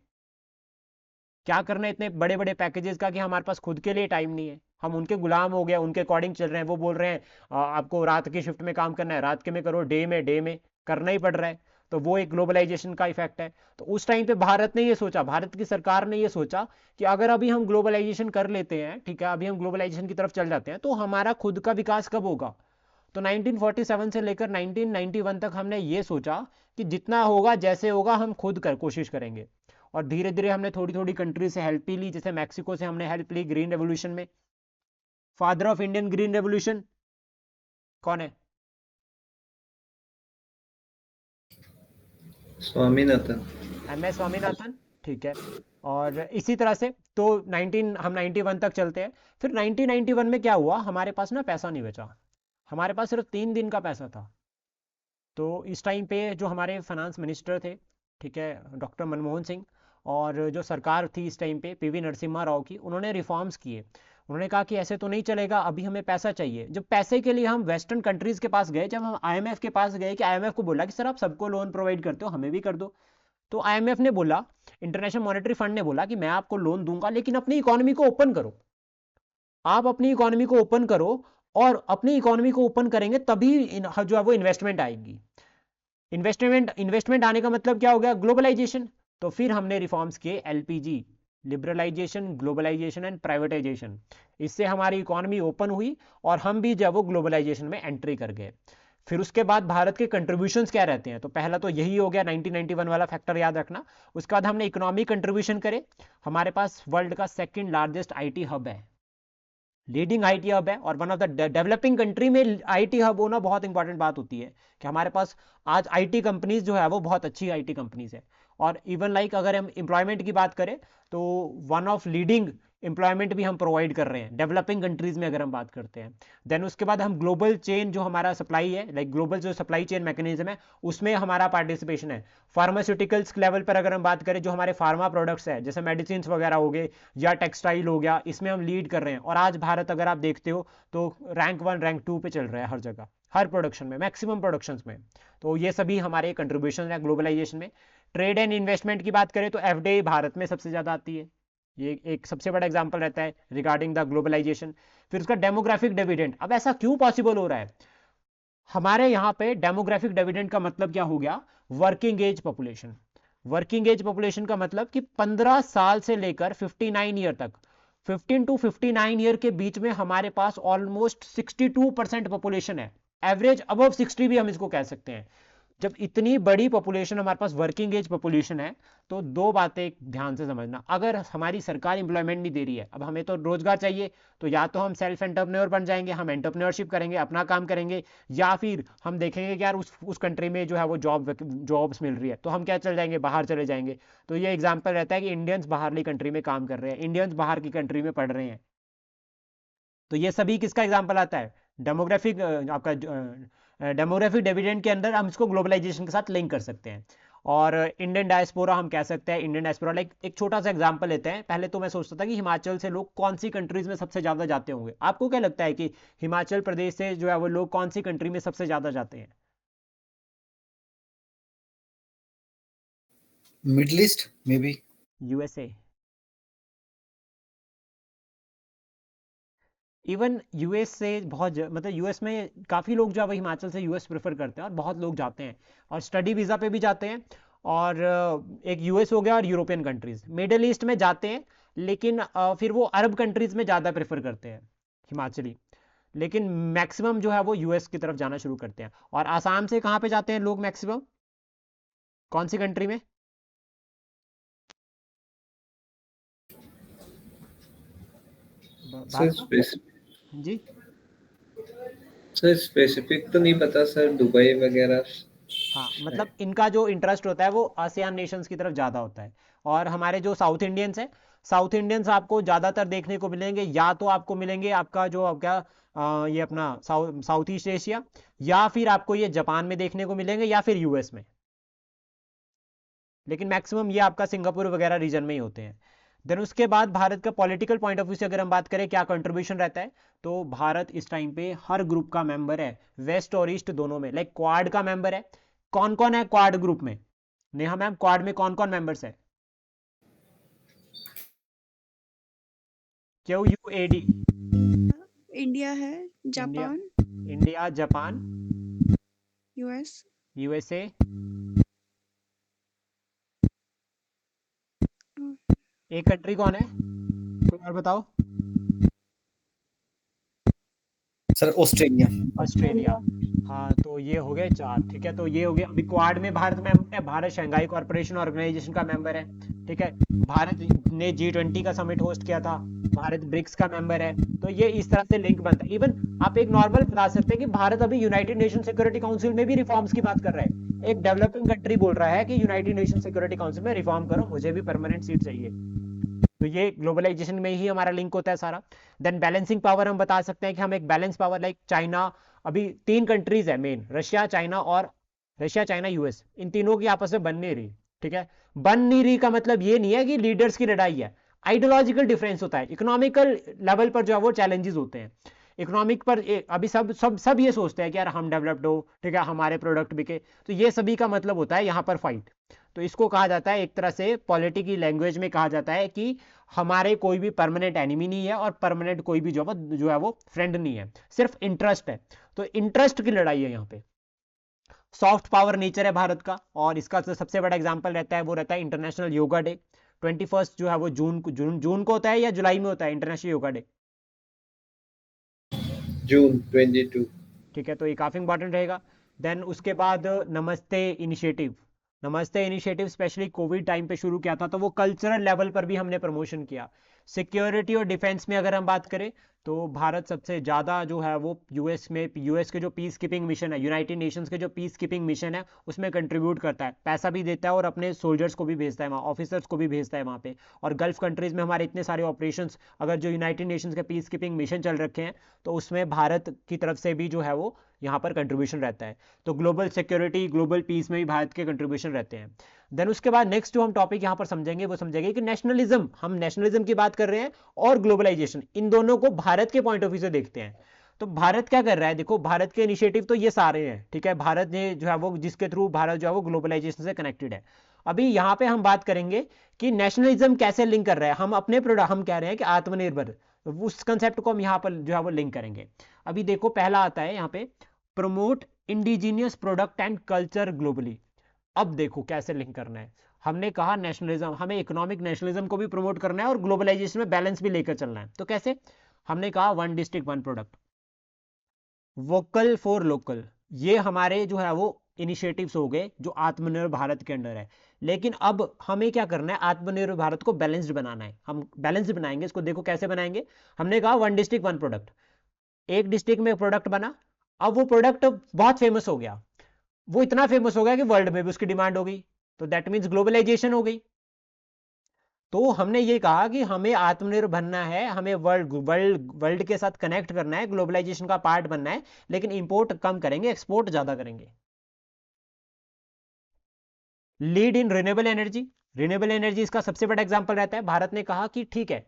क्या करना है इतने बड़े बड़े पैकेजेस का कि हमारे पास खुद के लिए टाइम नहीं है, हम उनके गुलाम हो गए, उनके अकॉर्डिंग चल रहे हैं। वो बोल रहे हैं आपको रात की शिफ्ट में काम करना है, रात के में करो, डे में करना ही पड़ रहा है। तो वो एक ग्लोबलाइजेशन का इफेक्ट है। तो उस टाइम पे भारत ने ये सोचा, भारत की सरकार ने ये सोचा कि अगर अभी हम ग्लोबलाइजेशन कर लेते हैं, ठीक है, अभी हम ग्लोबलाइजेशन की तरफ चल जाते हैं, तो हमारा खुद का विकास कब होगा। तो 1947 से लेकर 1991 तक हमने ये सोचा कि जितना होगा जैसे होगा हम खुद कर कोशिश करेंगे। और धीरे धीरे हमने थोड़ी थोड़ी कंट्री से हेल्प भी ली। जैसे मैक्सिको से हमने हेल्प ली ग्रीन रेवोल्यूशन में। Father of Indian green revolution कौन है? स्वामीनाथन। MS स्वामीनाथन, ठीक है। और इसी तरह से तो हम 91 तक चलते हैं। फिर 1991 में क्या हुआ, हमारे पास ना पैसा नहीं बचा, हमारे पास सिर्फ 3 दिन का पैसा था। तो इस टाइम पे जो हमारे फाइनेंस मिनिस्टर थे, ठीक है, डॉक्टर मनमोहन सिंह, और जो सरकार थी इस टाइम पे PV नरसिम्हा राव की, उन्होंने रिफॉर्म्स किए। उन्होंने कहा कि ऐसे तो नहीं चलेगा, अभी हमें पैसा चाहिए। जब पैसे के लिए हम वेस्टर्न कंट्रीज के पास गए, जब हम IMF के पास गए, कि IMF को बोला कि सर आप सबको लोन प्रोवाइड करते हो, हमें भी कर दो। तो IMF ने बोला, इंटरनेशनल मॉनेटरी फंड ने बोला कि मैं आपको लोन दूंगा, लेकिन अपनी इकोनॉमी को ओपन करो। आप अपनी इकोनॉमी को ओपन करो, और अपनी इकोनॉमी को ओपन करेंगे तभी जो है वो इन्वेस्टमेंट आएगी। इन्वेस्टमेंट आने का मतलब क्या हो गया, ग्लोबलाइजेशन। तो फिर हमने रिफॉर्म्स किए LPG, liberalisation, globalisation and privatisation. इससे हमारी इकोनॉमी ओपन हुई और हम भी जब वो ग्लोबलाइजेशन में एंट्री कर गए। फिर उसके बाद भारत के कंट्रीब्यूशंस क्या रहते हैं, तो पहला तो यही हो गया 1991 वाला फैक्टर याद रखना। उसके बाद हमने इकोनॉमिक कंट्रीब्यूशन करे। हमारे पास वर्ल्ड का सेकंड लार्जेस्ट IT हब है, लीडिंग IT हब है, और one of the developing country में IT हब होना बहुत इंपॉर्टेंट बात होती है कि हमारे पास आज IT कंपनीज जो है वो बहुत अच्छी IT कंपनीज है। और इवन लाइक अगर हम एम्प्लॉयमेंट की बात करें तो वन ऑफ लीडिंग एम्प्लॉयमेंट भी हम प्रोवाइड कर रहे हैं डेवलपिंग कंट्रीज में अगर हम बात करते हैं। देन उसके बाद हम ग्लोबल चेन जो हमारा सप्लाई है, लाइक ग्लोबल जो सप्लाई चेन मैकेनिज्म है, उसमें हमारा पार्टिसिपेशन है। फार्मास्यूटिकल्स लेवल पर अगर हम बात करें, जो हमारे फार्मा प्रोडक्ट्स है जैसे मेडिसिन वगैरह हो गए या टेक्सटाइल हो गया, इसमें हम लीड कर रहे हैं। और आज भारत अगर आप देखते हो तो रैंक 1 रैंक 2 पे चल रहा है हर जगह, हर प्रोडक्शन में, मैक्सिमम प्रोडक्शंस में। तो ये सभी हमारे कंट्रीब्यूशन है ग्लोबलाइजेशन में। ट्रेड एंड इन्वेस्टमेंट की बात करें तो एफडीआई भारत में सबसे ज़्यादा आती है, ये एक सबसे बड़ा एग्जांपल रहता है रिगार्डिंग द ग्लोबलाइजेशन। फिर उसका डेमोग्राफिक डिविडेंड, अब ऐसा क्यों पॉसिबल हो रहा है? हमारे यहाँ पे डेमोग्राफिक डिविडेंड का मतलब क्या हो गया? Working age population. Working age population का मतलब कि 15 साल से लेकर 59 ईयर तक, 15 टू 59 ईयर के बीच में हमारे पास ऑलमोस्ट 62% पॉपुलेशन है। एवरेज अबव 60 भी हम इसको कह सकते हैं। जब इतनी बड़ी पॉपुलेशन हमारे पास वर्किंग एज पॉपुलेशन है, तो दो बातें ध्यान से समझना। अगर हमारी सरकार एम्प्लॉयमेंट नहीं दे रही है, अब हमें तो रोजगार चाहिए, तो या तो हम सेल्फ एंटरप्रेन्योर बन जाएंगे, हम एंटरप्रेन्योरशिप करेंगे, अपना काम करेंगे, या फिर हम देखेंगे कि यार उस कंट्री में जो है वो जॉब्स मिल रही है, तो हम क्या चल जाएंगे, बाहर चले जाएंगे। तो ये एग्जाम्पल रहता है कि इंडियंस बाहरली कंट्री में काम कर रहे हैं, इंडियंस बाहर की कंट्री में पढ़ रहे हैं। तो ये सभी किसका एग्जाम्पल आता है? डेमोग्राफिक, आपका डेमोग्राफिक डिविडेंड के अंदर हम इसको ग्लोबलाइजेशन के साथ लिंक कर सकते हैं। और इंडियन डायस्पोरा हम कह सकते हैं, इंडियन डायस्पोरा लाइक एक छोटा सा एग्जांपल लेते हैं। पहले तो मैं सोचता था कि हिमाचल से लोग कौन सी कंट्रीज में सबसे ज़्यादा जाते होंगे। आपको क्या लगता है कि हिमाचल प्रदेश से जो है वो लोग कौन सी कंट्री में सबसे ज़्यादा जाते हैं? Middle east may be. USA. Even US से बहुत मतलब यूएस में काफ़ी लोग जो है वो हिमाचल से यूएस प्रेफर करते हैं, और बहुत लोग जाते हैं और स्टडी वीज़ा पे भी जाते हैं। और एक यूएस हो गया और यूरोपियन कंट्रीज, मिडल ईस्ट में जाते हैं, लेकिन फिर वो अरब कंट्रीज में ज़्यादा प्रेफर करते हैं हिमाचली। लेकिन मैक्सिमम जो है वो यूएस की तरफ जाना शुरू करते हैं। और आसाम से कहाँ पे जाते हैं लोग मैक्सिमम, कौन सी कंट्री में? जी सर स्पेसिफिक तो नहीं पता सर, दुबई वगैरह। हाँ, मतलब इनका जो इंटरेस्ट होता है वो आसियान नेशंस की तरफ ज़्यादा होता है। और हमारे जो साउथ इंडियंस हैं, साउथ इंडियंस आपको ज़्यादातर देखने को मिलेंगे, या तो आपको मिलेंगे आपका जो आपका ये अपना साउथ ईस्ट एशिया, या फिर आपको ये जापान में देखने को मिलेंगे, या फिर यूएस में। लेकिन मैक्सिमम ये आपका सिंगापुर वगैरह रीजन में ही होते हैं। देन उसके बाद भारत का पॉलिटिकल पॉइंट ऑफ व्यू से अगर हम बात करें क्या कंट्रीब्यूशन रहता है, तो भारत इस टाइम पे हर ग्रुप का मेंबर है, वेस्ट और ईस्ट दोनों में। लाइक क्वाड का मेंबर है। कौन कौन है क्वाड ग्रुप में? नेहा मैम, क्वाड में कौन कौन मेंबर्स है? QUAD। इंडिया है, India, Japan, India, Japan, US, USA, एक कंट्री कौन है, कोई और बताओ? Sir Australia. ऑस्ट्रेलिया। हाँ, तो ये हो गए 4। ठीक है, तो ये हो गया। अभी क्वाड में भारत मेंबर है, भारत शंघाई कॉर्पोरेशन ऑर्गेनाइजेशन का मेंबर है। ठीक है, भारत ने G20 का समिट होस्ट किया था, भारत ब्रिक्स का मेंबर है। तो ये इस तरह से लिंक बनता है। इवन आप एक नॉर्मल बता सकते हैं कि भारत अभी यूनाइटेड नेशन सिक्योरिटी काउंसिल में भी रिफॉर्म्स की बात कर रहा है। एक डेवलपिंग कंट्री बोल रहा है कि यूनाइटेड नेशन सिक्योरिटी काउंसिल में रिफॉर्म करो, मुझे भी परमानेंट सीट चाहिए। तो ये ग्लोबलाइजेशन में ही हमारा लिंक होता है सारा। देन बैलेंसिंग पावर हम बता सकते हैं कि हम एक बैलेंस पावर, लाइक चाइना, अभी 3 कंट्रीज है मेन, रशिया, चाइना, यूएस, इन तीनों की आपस में बन नहीं रही। ठीक है, बन नहीं रही का मतलब ये नहीं है कि लीडर्स की लड़ाई है, आइडियोलॉजिकल डिफरेंस होता है। इकोनॉमिकल लेवल पर जो है वो चैलेंजेस होते हैं। इकोनॉमिक पर अभी सब ये सोचते हैं कि यार हम डेवलप्ड हो, ठीक है, हमारे प्रोडक्ट बिके। तो ये सभी का मतलब होता है यहाँ पर फाइट। तो इसको कहा जाता है, एक तरह से पॉलिटिक्स की लैंग्वेज में कहा जाता है कि हमारे कोई भी परमानेंट एनिमी नहीं है, और परमानेंट कोई भी जो है वो फ्रेंड नहीं है, सिर्फ इंटरेस्ट है। तो इंटरेस्ट की लड़ाई है यहाँ पे। सॉफ्ट पावर नेचर है भारत का, और इसका तो सबसे बड़ा एग्जांपल रहता है, वो रहता है इंटरनेशनल योगा डे। 21 जो है वो जून को होता है या जुलाई में होता है इंटरनेशनल योगा डे? जून 22। ठीक है, तो ये काफ़ी इंपॉर्टेंट रहेगा। देन उसके बाद नमस्ते इनिशिएटिव स्पेशली कोविड टाइम पे शुरू किया था, तो वो कल्चरल लेवल पर भी हमने प्रमोशन किया। सिक्योरिटी और डिफेंस में अगर हम बात करें तो भारत सबसे ज़्यादा जो है वो यूएस के जो पीस कीपिंग मिशन है, यूनाइटेड नेशंस के जो पीस कीपिंग मिशन है उसमें कंट्रीब्यूट करता है, पैसा भी देता है और अपने सोल्जर्स को भी भेजता है वहाँ, ऑफिसर्स को भी भेजता है वहाँ पे। और गल्फ कंट्रीज़ में हमारे इतने सारे ऑपरेशंस, अगर जो यूनाइटेड नेशंस के पीस कीपिंग मिशन चल रखे हैं तो उसमें भारत की तरफ से भी जो है वो यहाँ पर कंट्रीब्यूशन रहता है। तो ग्लोबल सिक्योरिटी, ग्लोबल पीस में भी भारत के कंट्रीब्यूशन रहते हैं। देन उसके बाद नेक्स्ट जो हम टॉपिक यहाँ पर समझेंगे वो समझेंगे कि नेशनलिज्म, हम नेशनलिज्म की बात कर रहे हैं और ग्लोबलाइजेशन, इन दोनों को भारत के पॉइंट ऑफ व्यू से देखते हैं। तो भारत क्या कर रहा है, देखो भारत के इनिशिएटिव तो ये सारे हैं, ठीक है, भारत ने जो है वो जिसके थ्रू भारत जो है वो ग्लोबलाइजेशन से कनेक्टेड है। अभी यहाँ पे हम बात करेंगे कि नेशनलिज्म कैसे लिंक कर रहा है, हम अपने प्रोडक्ट, हम कह रहे हैं कि आत्मनिर्भर, उस कंसेप्ट को हम यहाँ पर जो है वो लिंक करेंगे। अभी देखो पहला आता है यहाँ पे promote indigenous product and culture globally. अब देखो कैसे लिंक करना है, हमने कहा नेशनलिज्म, हमें इकोनॉमिक नेशनलिज्म को भी प्रमोट करना है और ग्लोबलाइजेशन में बैलेंस भी लेकर चलना है। तो कैसे, हमने कहा one district one product, vocal for local, ये हमारे जो है वो इनिशिएटिव्स हो गए जो आत्मनिर्भर भारत के अंडर है। लेकिन अब हमें क्या करना है, आत्मनिर्भर भारत को बैलेंस्ड बनाना है, हम बैलेंस्ड बनाएंगे इसको। देखो कैसे बनाएंगे, हमने कहा वन डिस्ट्रिक्ट वन प्रोडक्ट, एक डिस्ट्रिक्ट में प्रोडक्ट बना, अब वो प्रोडक्ट बहुत फेमस हो गया, वो इतना फेमस हो गया कि वर्ल्ड में भी उसकी डिमांड हो गई, तो दैट मीन्स ग्लोबलाइजेशन हो गई। तो हमने ये कहा कि हमें आत्मनिर्भर बनना है, हमें वर्ल्ड के साथ कनेक्ट करना है, ग्लोबलाइजेशन का पार्ट बनना है, लेकिन इंपोर्ट कम करेंगे, एक्सपोर्ट ज्यादा करेंगे। Lead in renewable energy, renewable energy इसका सबसे बड़ा एग्जांपल रहता है। भारत ने कहा कि ठीक है,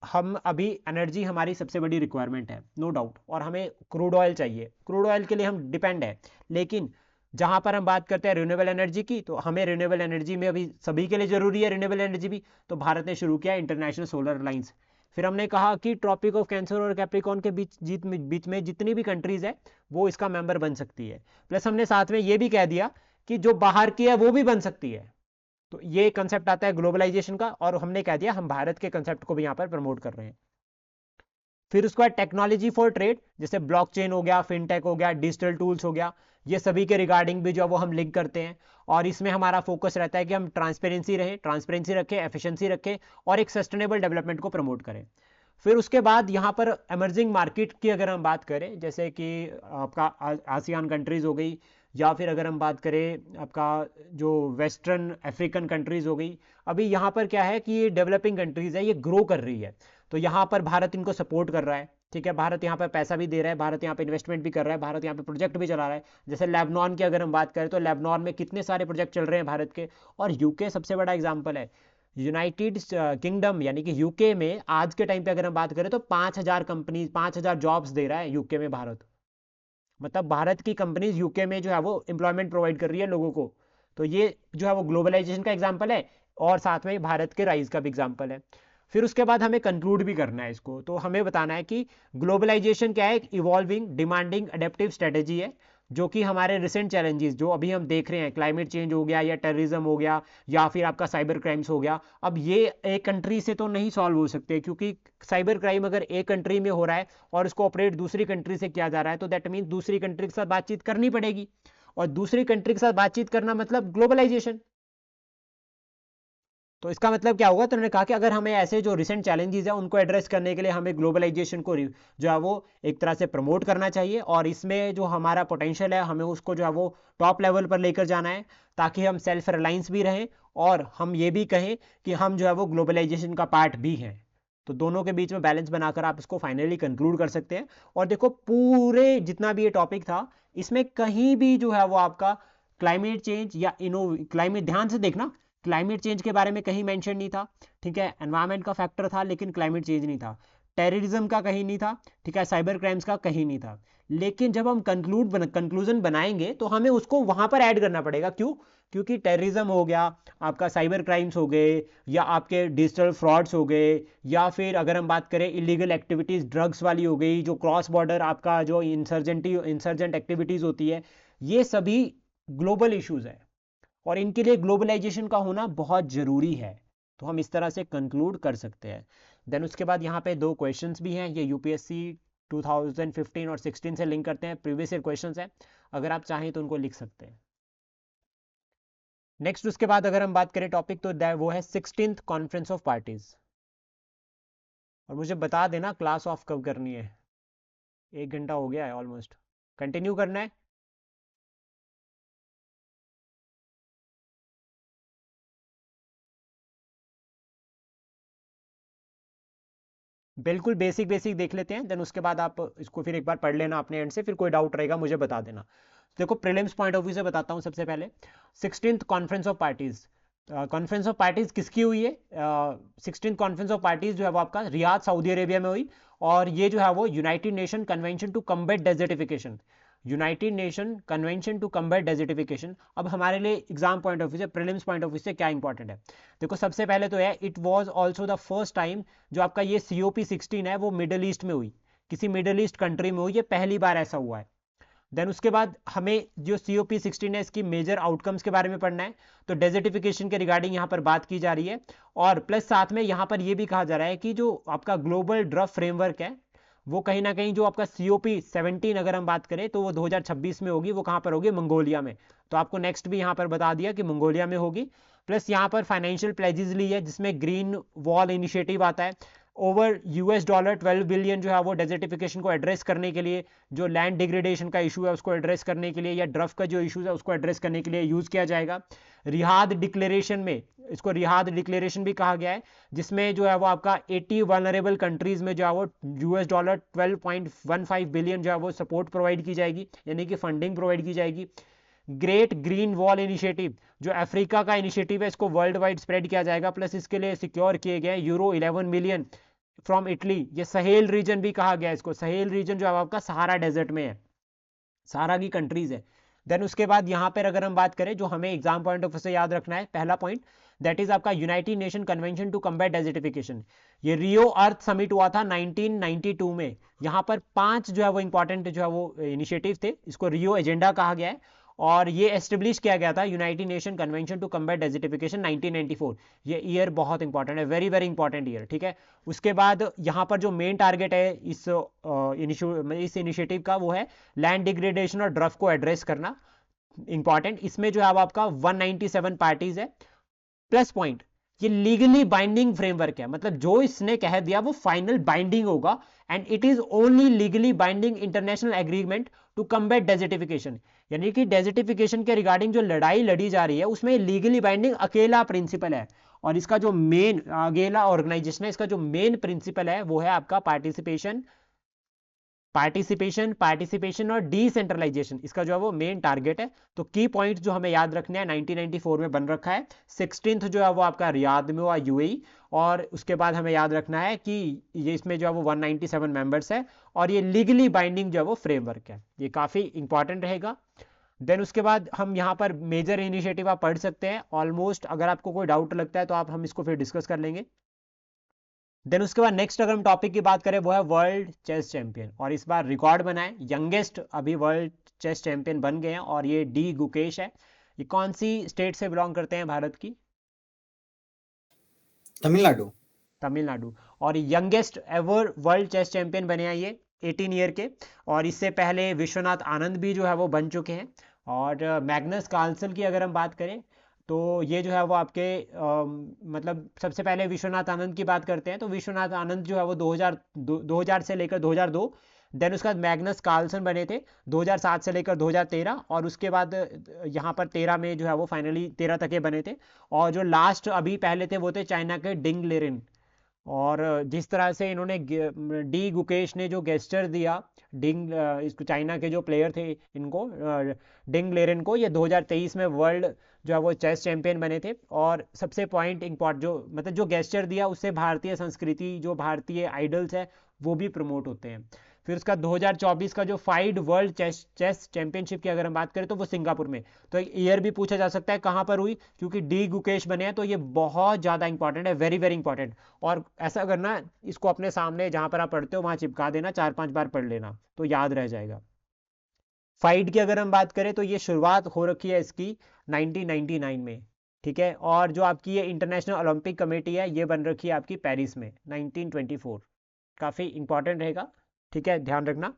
हम अभी एनर्जी हमारी सबसे बड़ी रिक्वायरमेंट है, नो डाउट, और हमें क्रूड ऑयल चाहिए, क्रूड ऑयल के लिए हम डिपेंड है। लेकिन जहां पर हम बात करते हैं रिन्यूएबल एनर्जी की, तो हमें रिन्यूएबल एनर्जी में अभी सभी के लिए जरूरी है रिन्यूएबल एनर्जी भी, तो भारत ने शुरू किया इंटरनेशनल सोलर अलायंस। फिर हमने कहा कि ट्रॉपिक ऑफ कैंसर और कैप्रिकॉर्न के बीच में जितनी भी कंट्रीज है वो इसका मेंबर बन सकती है। प्लस हमने साथ में ये भी कह दिया कि जो बाहर की है वो भी बन सकती है। तो ये कंसेप्ट आता है ग्लोबलाइजेशन का, और हमने कह दिया हम भारत के कंसेप्ट को भी यहां पर प्रमोट कर रहे हैं। फिर उसके बाद टेक्नोलॉजी फॉर ट्रेड, जैसे ब्लॉकचेन हो गया, फिनटेक हो गया, डिजिटल टूल्स हो गया, ये सभी के रिगार्डिंग भी जो वो हम लिंक करते हैं। और इसमें हमारा फोकस रहता है कि हम ट्रांसपेरेंसी रखें, एफिशिएंसी रखें और एक सस्टेनेबल डेवलपमेंट को प्रमोट करें। फिर उसके बाद यहाँ पर एमर्जिंग मार्केट की अगर हम बात करें, जैसे कि आपका आसियान कंट्रीज हो गई, या फिर अगर हम बात करें आपका जो वेस्टर्न अफ्रीकन कंट्रीज हो गई, अभी यहाँ पर क्या है कि ये डेवलपिंग कंट्रीज है, ये ग्रो कर रही है, तो यहाँ पर भारत इनको सपोर्ट कर रहा है, ठीक है, भारत यहाँ पर पैसा भी दे रहा है, भारत यहाँ पे इन्वेस्टमेंट भी कर रहा है, भारत यहाँ पे प्रोजेक्ट भी चला रहा है। जैसे लेबनान की अगर हम बात करें तो लेबनान में कितने सारे प्रोजेक्ट चल रहे हैं भारत के, और यूके सबसे बड़ा एग्जाम्पल है। यूनाइटेड किंगडम यानी कि यूके में आज के टाइम पे अगर हम बात करें तो 5000 कंपनीज, 5000 जॉब्स दे रहा है यूके में भारत, मतलब भारत की कंपनीज यूके में जो है वो एम्प्लॉयमेंट प्रोवाइड कर रही है लोगों को। तो ये जो है वो ग्लोबलाइजेशन का एग्जांपल है और साथ में भारत के राइज का भी एग्जांपल है। फिर उसके बाद हमें कंक्लूड भी करना है इसको, तो हमें बताना है कि ग्लोबलाइजेशन क्या है, एक इवॉल्विंग डिमांडिंग अडेप्टिव स्ट्रेटेजी है, जो कि हमारे रिसेंट चैलेंजेस जो अभी हम देख रहे हैं, क्लाइमेट चेंज हो गया या टेररिज्म हो गया या फिर आपका साइबर क्राइम्स हो गया, अब ये एक कंट्री से तो नहीं सॉल्व हो सकते, क्योंकि साइबर क्राइम अगर एक कंट्री में हो रहा है और उसको ऑपरेट दूसरी कंट्री से किया जा रहा है, तो दैट मीन्स दूसरी कंट्री के साथ बातचीत करनी पड़ेगी, और दूसरी कंट्री के साथ बातचीत करना मतलब ग्लोबलाइजेशन। तो इसका मतलब क्या होगा, तो उन्होंने कहा कि अगर हमें ऐसे जो रिसेंट चैलेंजेस है उनको एड्रेस करने के लिए हमें ग्लोबलाइजेशन को जो है वो एक तरह से प्रमोट करना चाहिए, और इसमें जो हमारा पोटेंशियल है हमें उसको जो है वो टॉप लेवल पर लेकर जाना है, ताकि हम सेल्फ रिलायंस भी रहें और हम ये भी कहें कि हम जो है वो ग्लोबलाइजेशन का पार्ट भी हैं। तो दोनों के बीच में बैलेंस बनाकर आप इसको फाइनली कंक्लूड कर सकते हैं। और देखो पूरे जितना भी ये टॉपिक था, इसमें कहीं भी जो है वो आपका क्लाइमेट चेंज या क्लाइमेट, ध्यान से देखना, क्लाइमेट चेंज के बारे में कहीं मेंशन नहीं था, ठीक है, एनवायरनमेंट का फैक्टर था लेकिन क्लाइमेट चेंज नहीं था, टेररिज्म का कहीं नहीं था, ठीक है, साइबर क्राइम्स का कहीं नहीं था। लेकिन जब हम कंक्लूजन बनाएंगे तो हमें उसको वहां पर ऐड करना पड़ेगा। क्यों? क्योंकि टेररिज्म हो गया, आपका साइबर क्राइम्स हो गए, या आपके डिजिटल फ्रॉड्स हो गए, या फिर अगर हम बात करें इलीगल एक्टिविटीज ड्रग्स वाली हो गई, जो क्रॉस बॉर्डर आपका जो इंसर्जेंट एक्टिविटीज होती है, ये सभी ग्लोबल इश्यूज है और इनके लिए ग्लोबलाइजेशन का होना बहुत जरूरी है। तो हम इस तरह से कंक्लूड कर सकते हैं। देन उसके बाद यहाँ पे 2 क्वेश्चंस भी हैं, ये यूपीएससी 2015 और 16 से लिंक करते हैं, प्रीवियस ईयर क्वेश्चंस हैं, अगर आप चाहें तो उनको लिख सकते हैं। नेक्स्ट उसके बाद अगर हम बात करें टॉपिक, तो वो है 16th कॉन्फ्रेंस ऑफ पार्टीज। और मुझे बता देना क्लास ऑफ कब करनी है, 1 घंटा हो गया है ऑलमोस्ट। कंटिन्यू करना है? बिल्कुल बेसिक बेसिक देख लेते हैं, देन उसके बाद आप इसको फिर एक बार पढ़ लेना अपने एंड से, फिर कोई डाउट रहेगा मुझे बता देना। देखो प्रीलिम्स पॉइंट ऑफ व्यू से बताता हूँ सबसे पहले। 16th conference of parties, conference of parties किसकी हुई है? 16th कॉन्फ्रेंस ऑफ पार्टीज जो है वो आपका रियाद सऊदी अरेबिया में हुई, और ये जो है वो United Nation convention to combat desertification, United Nation convention to combat desertification. अब हमारे लिए एग्जाम पॉइंट ऑफ व्यू से, प्रीलिम्स पॉइंट ऑफ व्यू से क्या इंपॉर्टेंट है? देखो सबसे पहले तो है, it was also the first time जो आपका ये COP16 है वो मिडल ईस्ट में हुई, किसी मिडल ईस्ट कंट्री में हुई, ये पहली बार ऐसा हुआ है। देन उसके बाद हमें जो COP16 है इसकी मेजर आउटकम्स के बारे में पढ़ना है, तो डेजर्टिफिकेशन के रिगार्डिंग यहाँ पर बात की जा रही है, और प्लस साथ में यहाँ पर ये भी कहा जा रहा है कि जो आपका ग्लोबल ड्रग फ्रेमवर्क है वो कहीं ना कहीं जो आपका COP17 अगर हम बात करें तो वो 2026 में होगी, वो कहाँ पर होगी? मंगोलिया में। तो आपको नेक्स्ट भी यहाँ पर बता दिया कि मंगोलिया में होगी। प्लस यहाँ पर फाइनेंशियल प्लेजेस ली है जिसमें ग्रीन वॉल इनिशिएटिव आता है, ओवर $12 बिलियन जो है वो डेजर्टिफिकेशन को एड्रेस करने के लिए, जो लैंड डिग्रेडेशन का इशू है उसको एड्रेस करने के लिए, या ड्रफ का जो इशू है उसको एड्रेस करने के लिए यूज किया जाएगा। रिहाद डिक्लेरेशन में, इसको रिहाद डिक्लेरेशन भी कहा गया है, जिसमें जो है वो आपका 80 वल्नरेबल कंट्रीज में जो है वो $12.15 बिलियन जो है वो सपोर्ट प्रोवाइड की जाएगी, यानी कि फंडिंग प्रोवाइड की जाएगी। ग्रेट ग्रीन वॉल इनिशिएटिव जो अफ्रीका का इनिशिएटिव है, इसको वर्ल्ड वाइड स्प्रेड किया जाएगा, प्लस इसके लिए सिक्योर किए गए €11 मिलियन फ्रॉम इटली। ये सहेल रीजन भी कहा गया है इसको, सहेल रीजन जो है आपका सहारा डेजर्ट में है, सहारा की कंट्रीज है। देन उसके बाद यहाँ पर अगर हम बात करें जो हमें एग्जाम पॉइंट ऑफ व्यू से याद रखना है, पहला पॉइंट दैट इज आपका United Nation convention to combat desertification. ये रियो अर्थ समिट हुआ था 1992 में। यहाँ पर 5 जो है वो इंपॉर्टेंट जो है वो इनिशिएटिव थे, इसको रियो एजेंडा कहा गया है, और ये एस्टेब्लिश किया गया था United Nation convention to combat desertification 1994। ये ईयर बहुत इंपॉर्टेंट है, वेरी वेरी इंपॉर्टेंट ईयर, ठीक है। उसके बाद यहाँ पर जो मेन टारगेट है इस इनिशिएटिव का वो है लैंड डिग्रेडेशन और ड्रफ को एड्रेस करना, इंपॉर्टेंट। इसमें जो है आपका 197 पार्टीज है। प्लस पॉइंट, ये लीगली बाइंडिंग फ्रेमवर्क है, मतलब जो इसने कह दिया वो फाइनल बाइंडिंग होगा, and it is only legally binding international agreement to combat desertification, यानी कि डेजर्टिफिकेशन के रिगार्डिंग जो लड़ाई लड़ी जा रही है उसमें लीगली बाइंडिंग अकेला प्रिंसिपल है, और इसका जो मेन अकेला ऑर्गेनाइजेशन है, इसका जो मेन प्रिंसिपल है वो है आपका पार्टिसिपेशन, पार्टिसिपेशन और डिसेंट्रलाइजेशन, इसका जो है वो मेन टारगेट है। तो की पॉइंट जो हमें याद रखने हैं 1994 में बन रखा है, 16th जो है वो आपका रियाद में हुआ UAE, और उसके बाद हमें याद रखना है कि ये इसमें जो है वो 197 मेंबर्स है, और ये लीगली बाइंडिंग जो है वो फ्रेमवर्क है, ये काफ़ी इंपॉर्टेंट रहेगा। देन उसके बाद हम यहाँ पर मेजर इनिशिएटिव आप पढ़ सकते हैं ऑलमोस्ट, अगर आपको कोई डाउट लगता है तो हम इसको फिर डिस्कस कर लेंगे। देन उसके बाद नेक्स्ट अगर हम टॉपिक की बात करें वो है वर्ल्ड चेस चैंपियन, और इस बार रिकॉर्ड बनाए, यंगेस्ट अभी वर्ल्ड चेस चैंपियन बन गए हैं, और ये डी गुकेश है। ये कौन सी स्टेट से बिलोंग करते हैं भारत की? तमिलनाडु। तमिलनाडु। और youngest ever world chess champion बने हैं ये 18 ईयर के, और इससे पहले विश्वनाथ आनंद भी जो है वो बन चुके हैं। और मैग्नस कार्लसन की अगर हम बात करें तो ये जो है वो आपके मतलब सबसे पहले विश्वनाथ आनंद की बात करते हैं, तो विश्वनाथ आनंद जो है वो 2000 से लेकर 2002, देन उसके बाद मैग्नस कार्लसन बने थे 2007 से लेकर 2013, और उसके बाद यहाँ पर 13 में जो है वो फाइनली 13 तक ये बने थे। और जो लास्ट अभी पहले थे वो थे चाइना के डिंग लेरिन। और जिस तरह से इन्होंने डी गुकेश ने जो गेस्चर दिया डिंग इसको, चाइना के जो प्लेयर थे इनको डिंग लेरिन को, ये 2023 में वर्ल्ड जो है वो चेस चैंपियन बने थे। और सबसे पॉइंट इंपॉर्टेंट जो मतलब जो गेस्चर दिया उससे भारतीय संस्कृति, जो भारतीय आइडल्स है वो भी प्रमोट होते हैं। फिर उसका 2024 का जो फाइड वर्ल्ड चेस चैंपियनशिप की अगर हम बात करें तो वो सिंगापुर में। तो ईयर भी पूछा जा सकता है कहाँ पर हुई, क्योंकि डी गुकेश बने हैं, तो ये बहुत ज़्यादा इंपॉर्टेंट है, वेरी वेरी इंपॉर्टेंट। और ऐसा करना, इसको अपने सामने जहाँ पर आप पढ़ते हो वहाँ चिपका देना, 4-5 बार पढ़ लेना तो याद रह जाएगा। फाइड की अगर हम बात करें तो ये शुरुआत हो रखी है इसकी 1999 में, ठीक है। और जो आपकी ये इंटरनेशनल ओलंपिक कमेटी है ये बन रखी है आपकी पेरिस में 1924, काफ़ी इंपॉर्टेंट रहेगा, ठीक है, ध्यान रखना।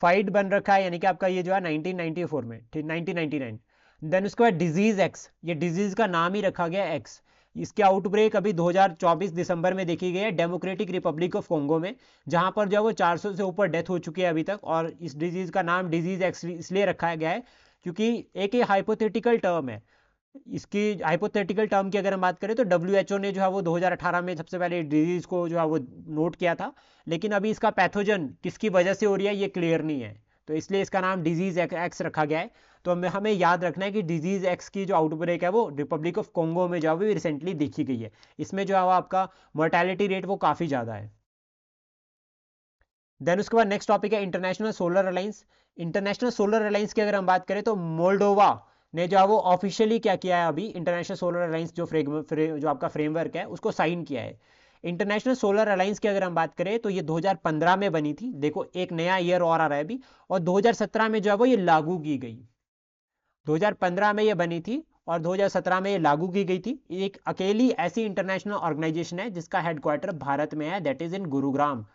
फाइट बन रखा है यानी कि आपका ये जो है 1994 में, ठीक 1999। देन उसके बाद डिजीज एक्स, ये डिजीज का नाम ही रखा गया एक्स। इसके आउटब्रेक अभी 2024 दिसंबर में देखी गई है डेमोक्रेटिक रिपब्लिक ऑफ कोंगो में, जहां पर जो है वो 400 से ऊपर डेथ हो चुकी है अभी तक। और इस डिजीज का नाम डिजीज एक्स इसलिए रखा गया है क्योंकि एक ये हाइपोथेटिकल टर्म है। इसकी हाइपोथेटिकल टर्म की अगर हम बात करें तो WHO ने जो है वो 2018 में सबसे पहले डिजीज को जो है वो नोट किया था, लेकिन अभी इसका पैथोजन किसकी वजह से हो रही है ये क्लियर नहीं है, तो इसलिए इसका नाम डिजीज एक्स रखा गया है। तो हमें याद रखना है कि डिजीज एक्स की जो आउटब्रेक है वो रिपब्लिक ऑफ कोंगो में जो है रिसेंटली देखी गई है। इसमें जो है वो आपका मोर्टेलिटी रेट वो काफ़ी ज़्यादा है। देन उसके बाद नेक्स्ट टॉपिक है international solar alliance. International solar alliance की अगर हम बात करें तो मोल्डोवा ने जो है वो ऑफिशियली क्या किया है, अभी इंटरनेशनल सोलर अलायंस जो आपका फ्रेमवर्क है उसको साइन किया है। इंटरनेशनल सोलर अलायंस की अगर हम बात करें तो ये 2015 में बनी थी, देखो एक नया ईयर और आ रहा है अभी, और 2017 में जो है वो ये लागू की गई। 2015 में ये बनी थी और 2017 में ये लागू की गई थी। एक अकेली ऐसी इंटरनेशनल ऑर्गेनाइजेशन है जिसका हेडक्वार्टर भारत में है, that is in Gurugram,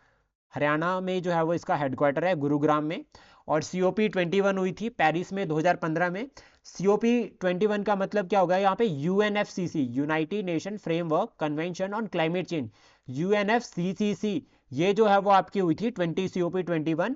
Haryana में जो है वो इसका हेडक्वार्टर है गुरुग्राम में। और COP21 हुई थी पेरिस में 2015 में। COP21 का मतलब क्या होगा यहाँ पे, UNFCC United nation framework convention on climate change, UNFCCC ये जो है वो आपकी हुई थी COP21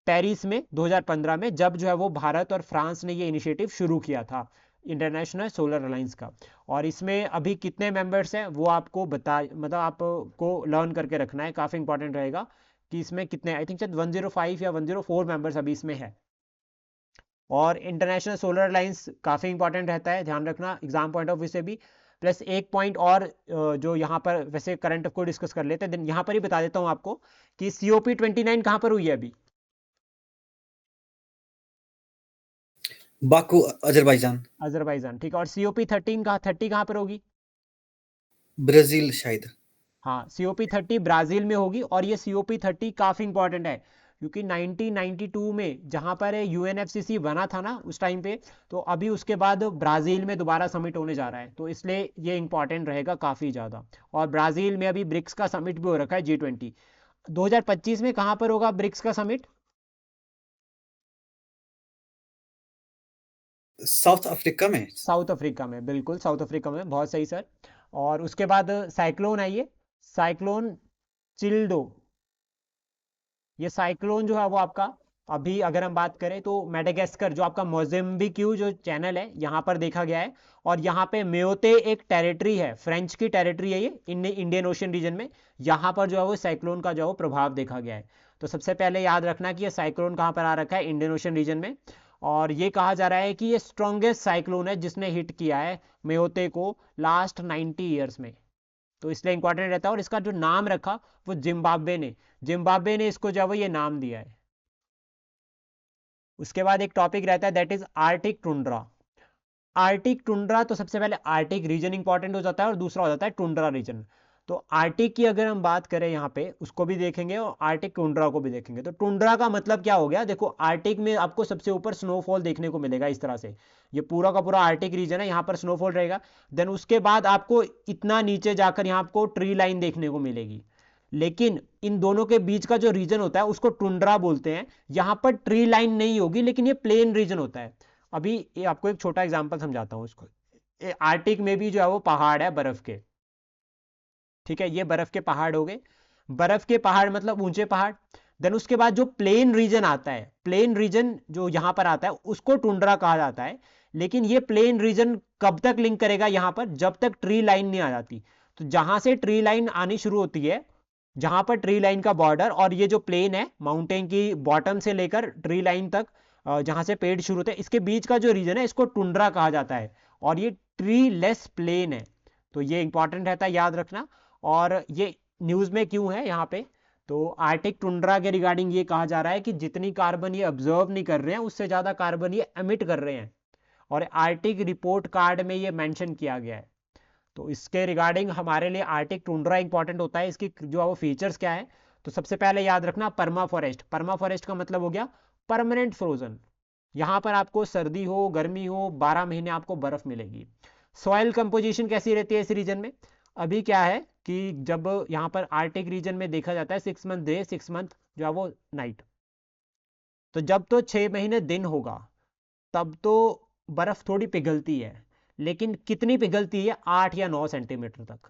पेरिस में 2015 में, जब जो है वो भारत और फ्रांस ने ये इनिशिएटिव शुरू किया था इंटरनेशनल सोलर अलायंस का। और इसमें अभी कितने मेंबर्स हैं वो आपको मतलब आपको लर्न करके रखना है, काफ़ी इंपॉर्टेंट रहेगा कि इसमें कितने, आई थिंक शायद 105 या 104 मेंबर्स अभी इसमें है। और इंटरनेशनल सोलर अलायंस काफ़ी इंपॉर्टेंट रहता है, ध्यान रखना एग्जाम पॉइंट ऑफ व्यू से भी। प्लस एक पॉइंट और जो यहाँ पर वैसे करंट को डिस्कस कर लेते हैं, यहाँ पर ही बता देता हूँ आपको कि COP29 कहाँ पर हुई है अभी, बाकू अजरबैजान। अजरबैजान, ठीक है। और COP30 कहाँ पर होगी, ब्राजील शायद। हाँ COP30 ब्राज़ील में होगी। और ये COP30 काफ़ी इंपॉर्टेंट है क्योंकि 1992 में जहाँ पर UNFCC बना था ना उस टाइम पे, तो अभी उसके बाद ब्राज़ील में दोबारा समिट होने जा रहा है, तो इसलिए ये इंपॉर्टेंट रहेगा काफ़ी ज़्यादा। और ब्राज़ील में अभी ब्रिक्स का समिट भी हो रखा है G20। 2025 में कहाँ पर होगा ब्रिक्स का समिट, साउथ अफ्रीका में। साउथ अफ्रीका में, बिल्कुल साउथ अफ्रीका में, बहुत सही सर। और उसके बाद साइक्लोन आइए, साइक्लोन चिल्डो, ये साइक्लोन जो है वो आपका अभी अगर हम बात करें तो मेडागास्कर जो आपका मोज़ेम्बिक्यू जो चैनल है यहाँ पर देखा गया है। और यहाँ पे मेयोते एक टेरिटरी है, फ्रेंच की टेरिटरी है ये इंडियन ओशन रीजन में, यहाँ पर जो है वो साइक्लोन का जो है वो प्रभाव देखा गया है। तो सबसे पहले याद रखना कि ये साइक्लोन कहाँ पर आ रखा है, इंडियन ओशन रीजन में। और ये कहा जा रहा है कि ये स्ट्रॉन्गेस्ट साइक्लोन है जिसने हिट किया है मेयोते को लास्ट 90 ईयर्स में, तो इसलिए इंपॉर्टेंट रहता है। और इसका जो नाम रखा वो जिम्बाब्वे ने इसको जो है वो ये नाम दिया है। उसके बाद एक टॉपिक रहता है that is Arctic tundra. Arctic tundra, तो सबसे पहले आर्टिक रीजन इंपॉर्टेंट हो जाता है और दूसरा हो जाता है टुंड्रा रीजन। तो आर्टिक की अगर हम बात करें यहाँ पे उसको भी देखेंगे और आर्टिक टुंड्रा को भी देखेंगे। तो टुंड्रा का मतलब क्या हो गया, देखो आर्टिक में आपको सबसे ऊपर स्नोफॉल देखने को मिलेगा इस तरह से, ये पूरा का पूरा आर्टिक रीजन है, यहाँ पर स्नोफॉल रहेगा। देन उसके बाद आपको इतना नीचे जाकर यहाँ आपको ट्री लाइन देखने को मिलेगी, लेकिन इन दोनों के बीच का जो रीजन होता है उसको टुंड्रा बोलते हैं। यहाँ पर ट्री लाइन नहीं होगी लेकिन ये प्लेन रीजन होता है। अभी ये आपको एक छोटा एग्जांपल समझाता हूँ इसको। आर्टिक में भी जो है वो पहाड़ है बर्फ के, ठीक है, ये बर्फ के पहाड़ हो गए, बर्फ के पहाड़ मतलब ऊंचे पहाड़। देन उसके बाद जो प्लेन रीजन आता है, प्लेन रीजन जो यहाँ पर आता है उसको टुंड्रा कहा जाता है। लेकिन ये प्लेन रीजन कब तक लिंक करेगा यहाँ पर, जब तक ट्री लाइन नहीं आ जाती। तो जहां से ट्री लाइन आनी शुरू होती है, जहां पर ट्री लाइन का बॉर्डर और ये जो प्लेन है माउंटेन की बॉटम से लेकर ट्री लाइन तक जहां से पेड़ शुरू होते हैं, इसके बीच का जो रीजन है इसको टुंड्रा कहा जाता है। और ये ट्री लेस प्लेन है, तो ये इंपॉर्टेंट रहता है याद रखना। और ये न्यूज़ में क्यों है यहाँ पे, तो आर्टिक टुंड्रा के रिगार्डिंग ये कहा जा रहा है कि जितनी कार्बन ये ऑब्जर्व नहीं कर रहे हैं उससे ज़्यादा कार्बन ये एमिट कर रहे हैं, और आर्टिक रिपोर्ट कार्ड में ये मेंशन किया गया है। तो इसके रिगार्डिंग हमारे लिए आर्टिक टुंड्रा इंपॉर्टेंट होता है। इसकी जो है वो फीचर्स क्या है, तो सबसे पहले याद रखना पर्मा फॉरेस्ट। पर्मा फॉरेस्ट का मतलब हो गया परमानेंट फ्रोजन, यहाँ पर आपको सर्दी हो गर्मी हो 12 महीने आपको बर्फ मिलेगी। सॉइल कंपोजिशन कैसी रहती है इस रीजन में, अभी क्या है कि जब यहाँ पर आर्टिक रीजन में देखा जाता है 6 मंथ डे 6 मंथ जो है वो नाइट, तो जब तो 6 महीने दिन होगा तब तो बर्फ थोड़ी पिघलती है, लेकिन कितनी पिघलती है? 8 या 9 सेंटीमीटर तक।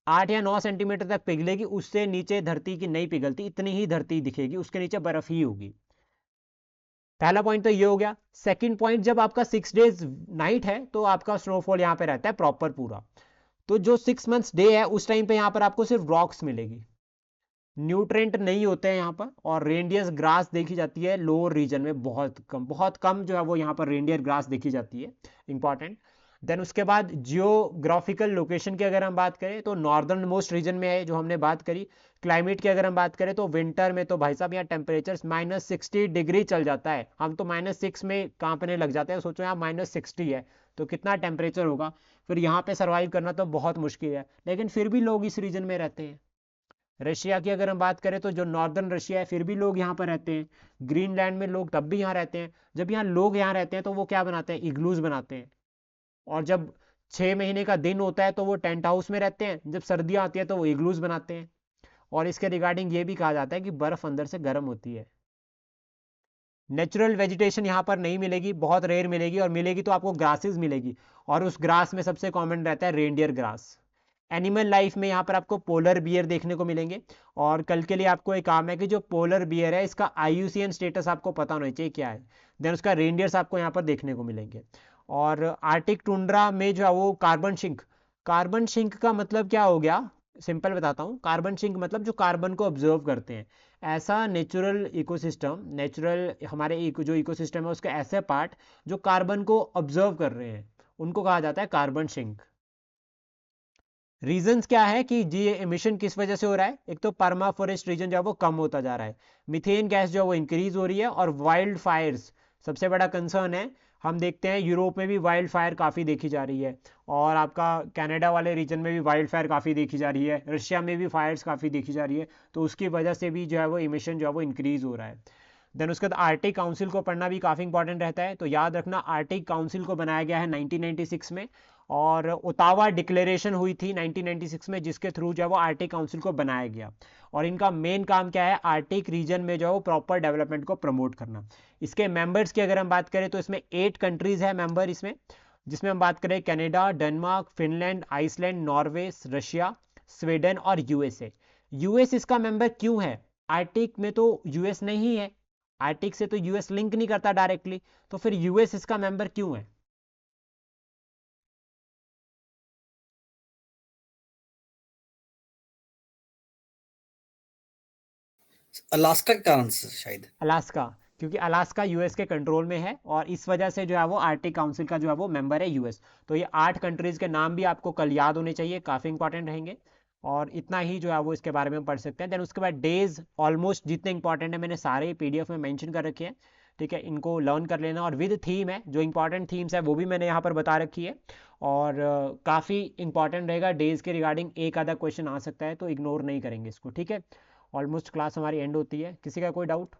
8 या 9 सेंटीमीटर तक पिघलेगी, उससे नीचे धरती की नहीं पिघलती, इतनी ही धरती दिखेगी, उसके नीचे बर्फ ही होगी। पहला पॉइंट तो ये हो गया। सेकंड पॉइंट, जब आपका 6 डेज नाइट है तो आपका स्नोफॉल यहाँ पे रहता है प्रॉपर पूरा। तो जो 6 मंथ्स डे है उस टाइम पे यहाँ पर आपको सिर्फ रॉक्स मिलेगी, न्यूट्रेंट नहीं होते हैं यहाँ पर। और रेंडियर ग्रास देखी जाती है लोअर रीजन में, बहुत कम जो है वो यहाँ पर रेंडियर ग्रास देखी जाती है, इंपॉर्टेंट। देन उसके बाद जियोग्राफिकल लोकेशन की अगर हम बात करें तो नॉर्दर्न मोस्ट रीजन में है, जो हमने बात करी। क्लाइमेट की अगर हम बात करें तो विंटर में तो भाई साहब यहाँ टेम्परेचर -60 डिग्री चल जाता है, हम तो -6 में कांपने लग जाते हैं। सोचो यहाँ -60 है तो कितना टेम्परेचर होगा, फिर यहाँ पे सर्वाइव करना तो बहुत मुश्किल है, लेकिन फिर भी लोग इस रीजन में रहते हैं। रशिया की अगर हम बात करें तो जो नॉर्दर्न रशिया है फिर भी लोग यहाँ पर रहते हैं। ग्रीनलैंड में लोग तब भी यहाँ रहते हैं। जब यहाँ लोग यहाँ रहते हैं तो वो क्या बनाते हैं? इग्लूज बनाते हैं। और जब 6 महीने का दिन होता है तो वो टेंट हाउस में रहते हैं, जब सर्दियाँ आती है तो वो इग्लूज बनाते हैं। और इसके रिगार्डिंग ये भी कहा जाता है कि बर्फ अंदर से गर्म होती है। नेचुरल वेजिटेशन यहाँ पर नहीं मिलेगी, बहुत रेयर मिलेगी, और मिलेगी तो आपको ग्रासेस मिलेगी, और उस ग्रास में सबसे कॉमन रहता है रेंडियर ग्रास। एनिमल लाइफ में यहाँ पर आपको पोलर बियर देखने को मिलेंगे। और कल के लिए आपको एक काम है कि जो पोलर बियर है इसका IUCN स्टेटस आपको पता होना चाहिए क्या है। देन उसका रेंडियर्स आपको यहाँ पर देखने को मिलेंगे। और आर्टिक टुंड्रा में जो है वो कार्बन शिंक। कार्बन शिंक का मतलब क्या हो गया? सिंपल बताता हूँ। कार्बन शिंक मतलब जो कार्बन को ऑब्जर्व करते हैं। ऐसा नेचुरल इकोसिस्टम, नेचुरल हमारे जो इकोसिस्टम है उसके ऐसे पार्ट जो कार्बन को ऑब्जर्व कर रहे हैं, उनको कहा जाता है कार्बन शिंक। रीजंस क्या है कि जी एमिशन किस वजह से हो रहा है? एक तो पर्मा फॉरेस्ट रीजन जो है वो कम होता जा रहा है, मीथेन गैस जो है वो इंक्रीज हो रही है, और वाइल्ड फायर्स सबसे बड़ा कंसर्न है। हम देखते हैं यूरोप में भी वाइल्ड फायर काफ़ी देखी जा रही है, और आपका कनाडा वाले रीजन में भी वाइल्ड फायर काफ़ी देखी जा रही है, रशिया में भी फायर्स काफ़ी देखी जा रही है। तो उसकी वजह से भी जो है वो इमिशन जो है वो इंक्रीज हो रहा है। देन उसके बाद आर्टिक काउंसिल को पढ़ना भी काफ़ी इंपॉर्टेंट रहता है। तो याद रखना, आर्टिक काउंसिल को बनाया गया है 1996 में, और ओटावा डिक्लेरेशन हुई थी 1996 में, जिसके थ्रू जो है वो आर्टिक काउंसिल को बनाया गया। और इनका मेन काम क्या है? आर्टिक रीजन में जो है वो प्रॉपर डेवलपमेंट को प्रमोट करना। इसके मेंबर्स की अगर हम बात करें तो इसमें 8 कंट्रीज है मेंबर इसमें, जिसमें हम बात करें Canada, Denmark, Finland, Iceland, Norway, Russia, Sweden और USA। US इसका मेंबर क्यों है? आर्टिक में तो US नहीं है, आर्टिक से तो US लिंक नहीं करता डायरेक्टली, तो फिर US इसका मेंबर क्यों है? अलास्का के कारण से शायद। अलास्का, क्योंकि अलास्का US के कंट्रोल में है, और इस वजह से जो है वो आर्टिक काउंसिल का जो है वो मेंबर है US। तो ये 8 कंट्रीज के नाम भी आपको कल याद होने चाहिए, काफ़ी इंपॉर्टेंट रहेंगे। और इतना ही जो है वो इसके बारे में पढ़ सकते हैं। देन उसके बाद डेज ऑलमोस्ट जितने इंपॉर्टेंट है मैंने सारे PDF में मेंशन कर रखे हैं, ठीक है, इनको लर्न कर लेना। और विद थीम है, जो इंपॉर्टेंट थीम्स है वो भी मैंने यहाँ पर बता रखी है, और काफ़ी इंपॉर्टेंट रहेगा। डेज के रिगार्डिंग एक आधा क्वेश्चन आ सकता है, तो इग्नोर नहीं करेंगे इसको, ठीक है। ऑलमोस्ट क्लास हमारी एंड होती है। किसी का कोई डाउट?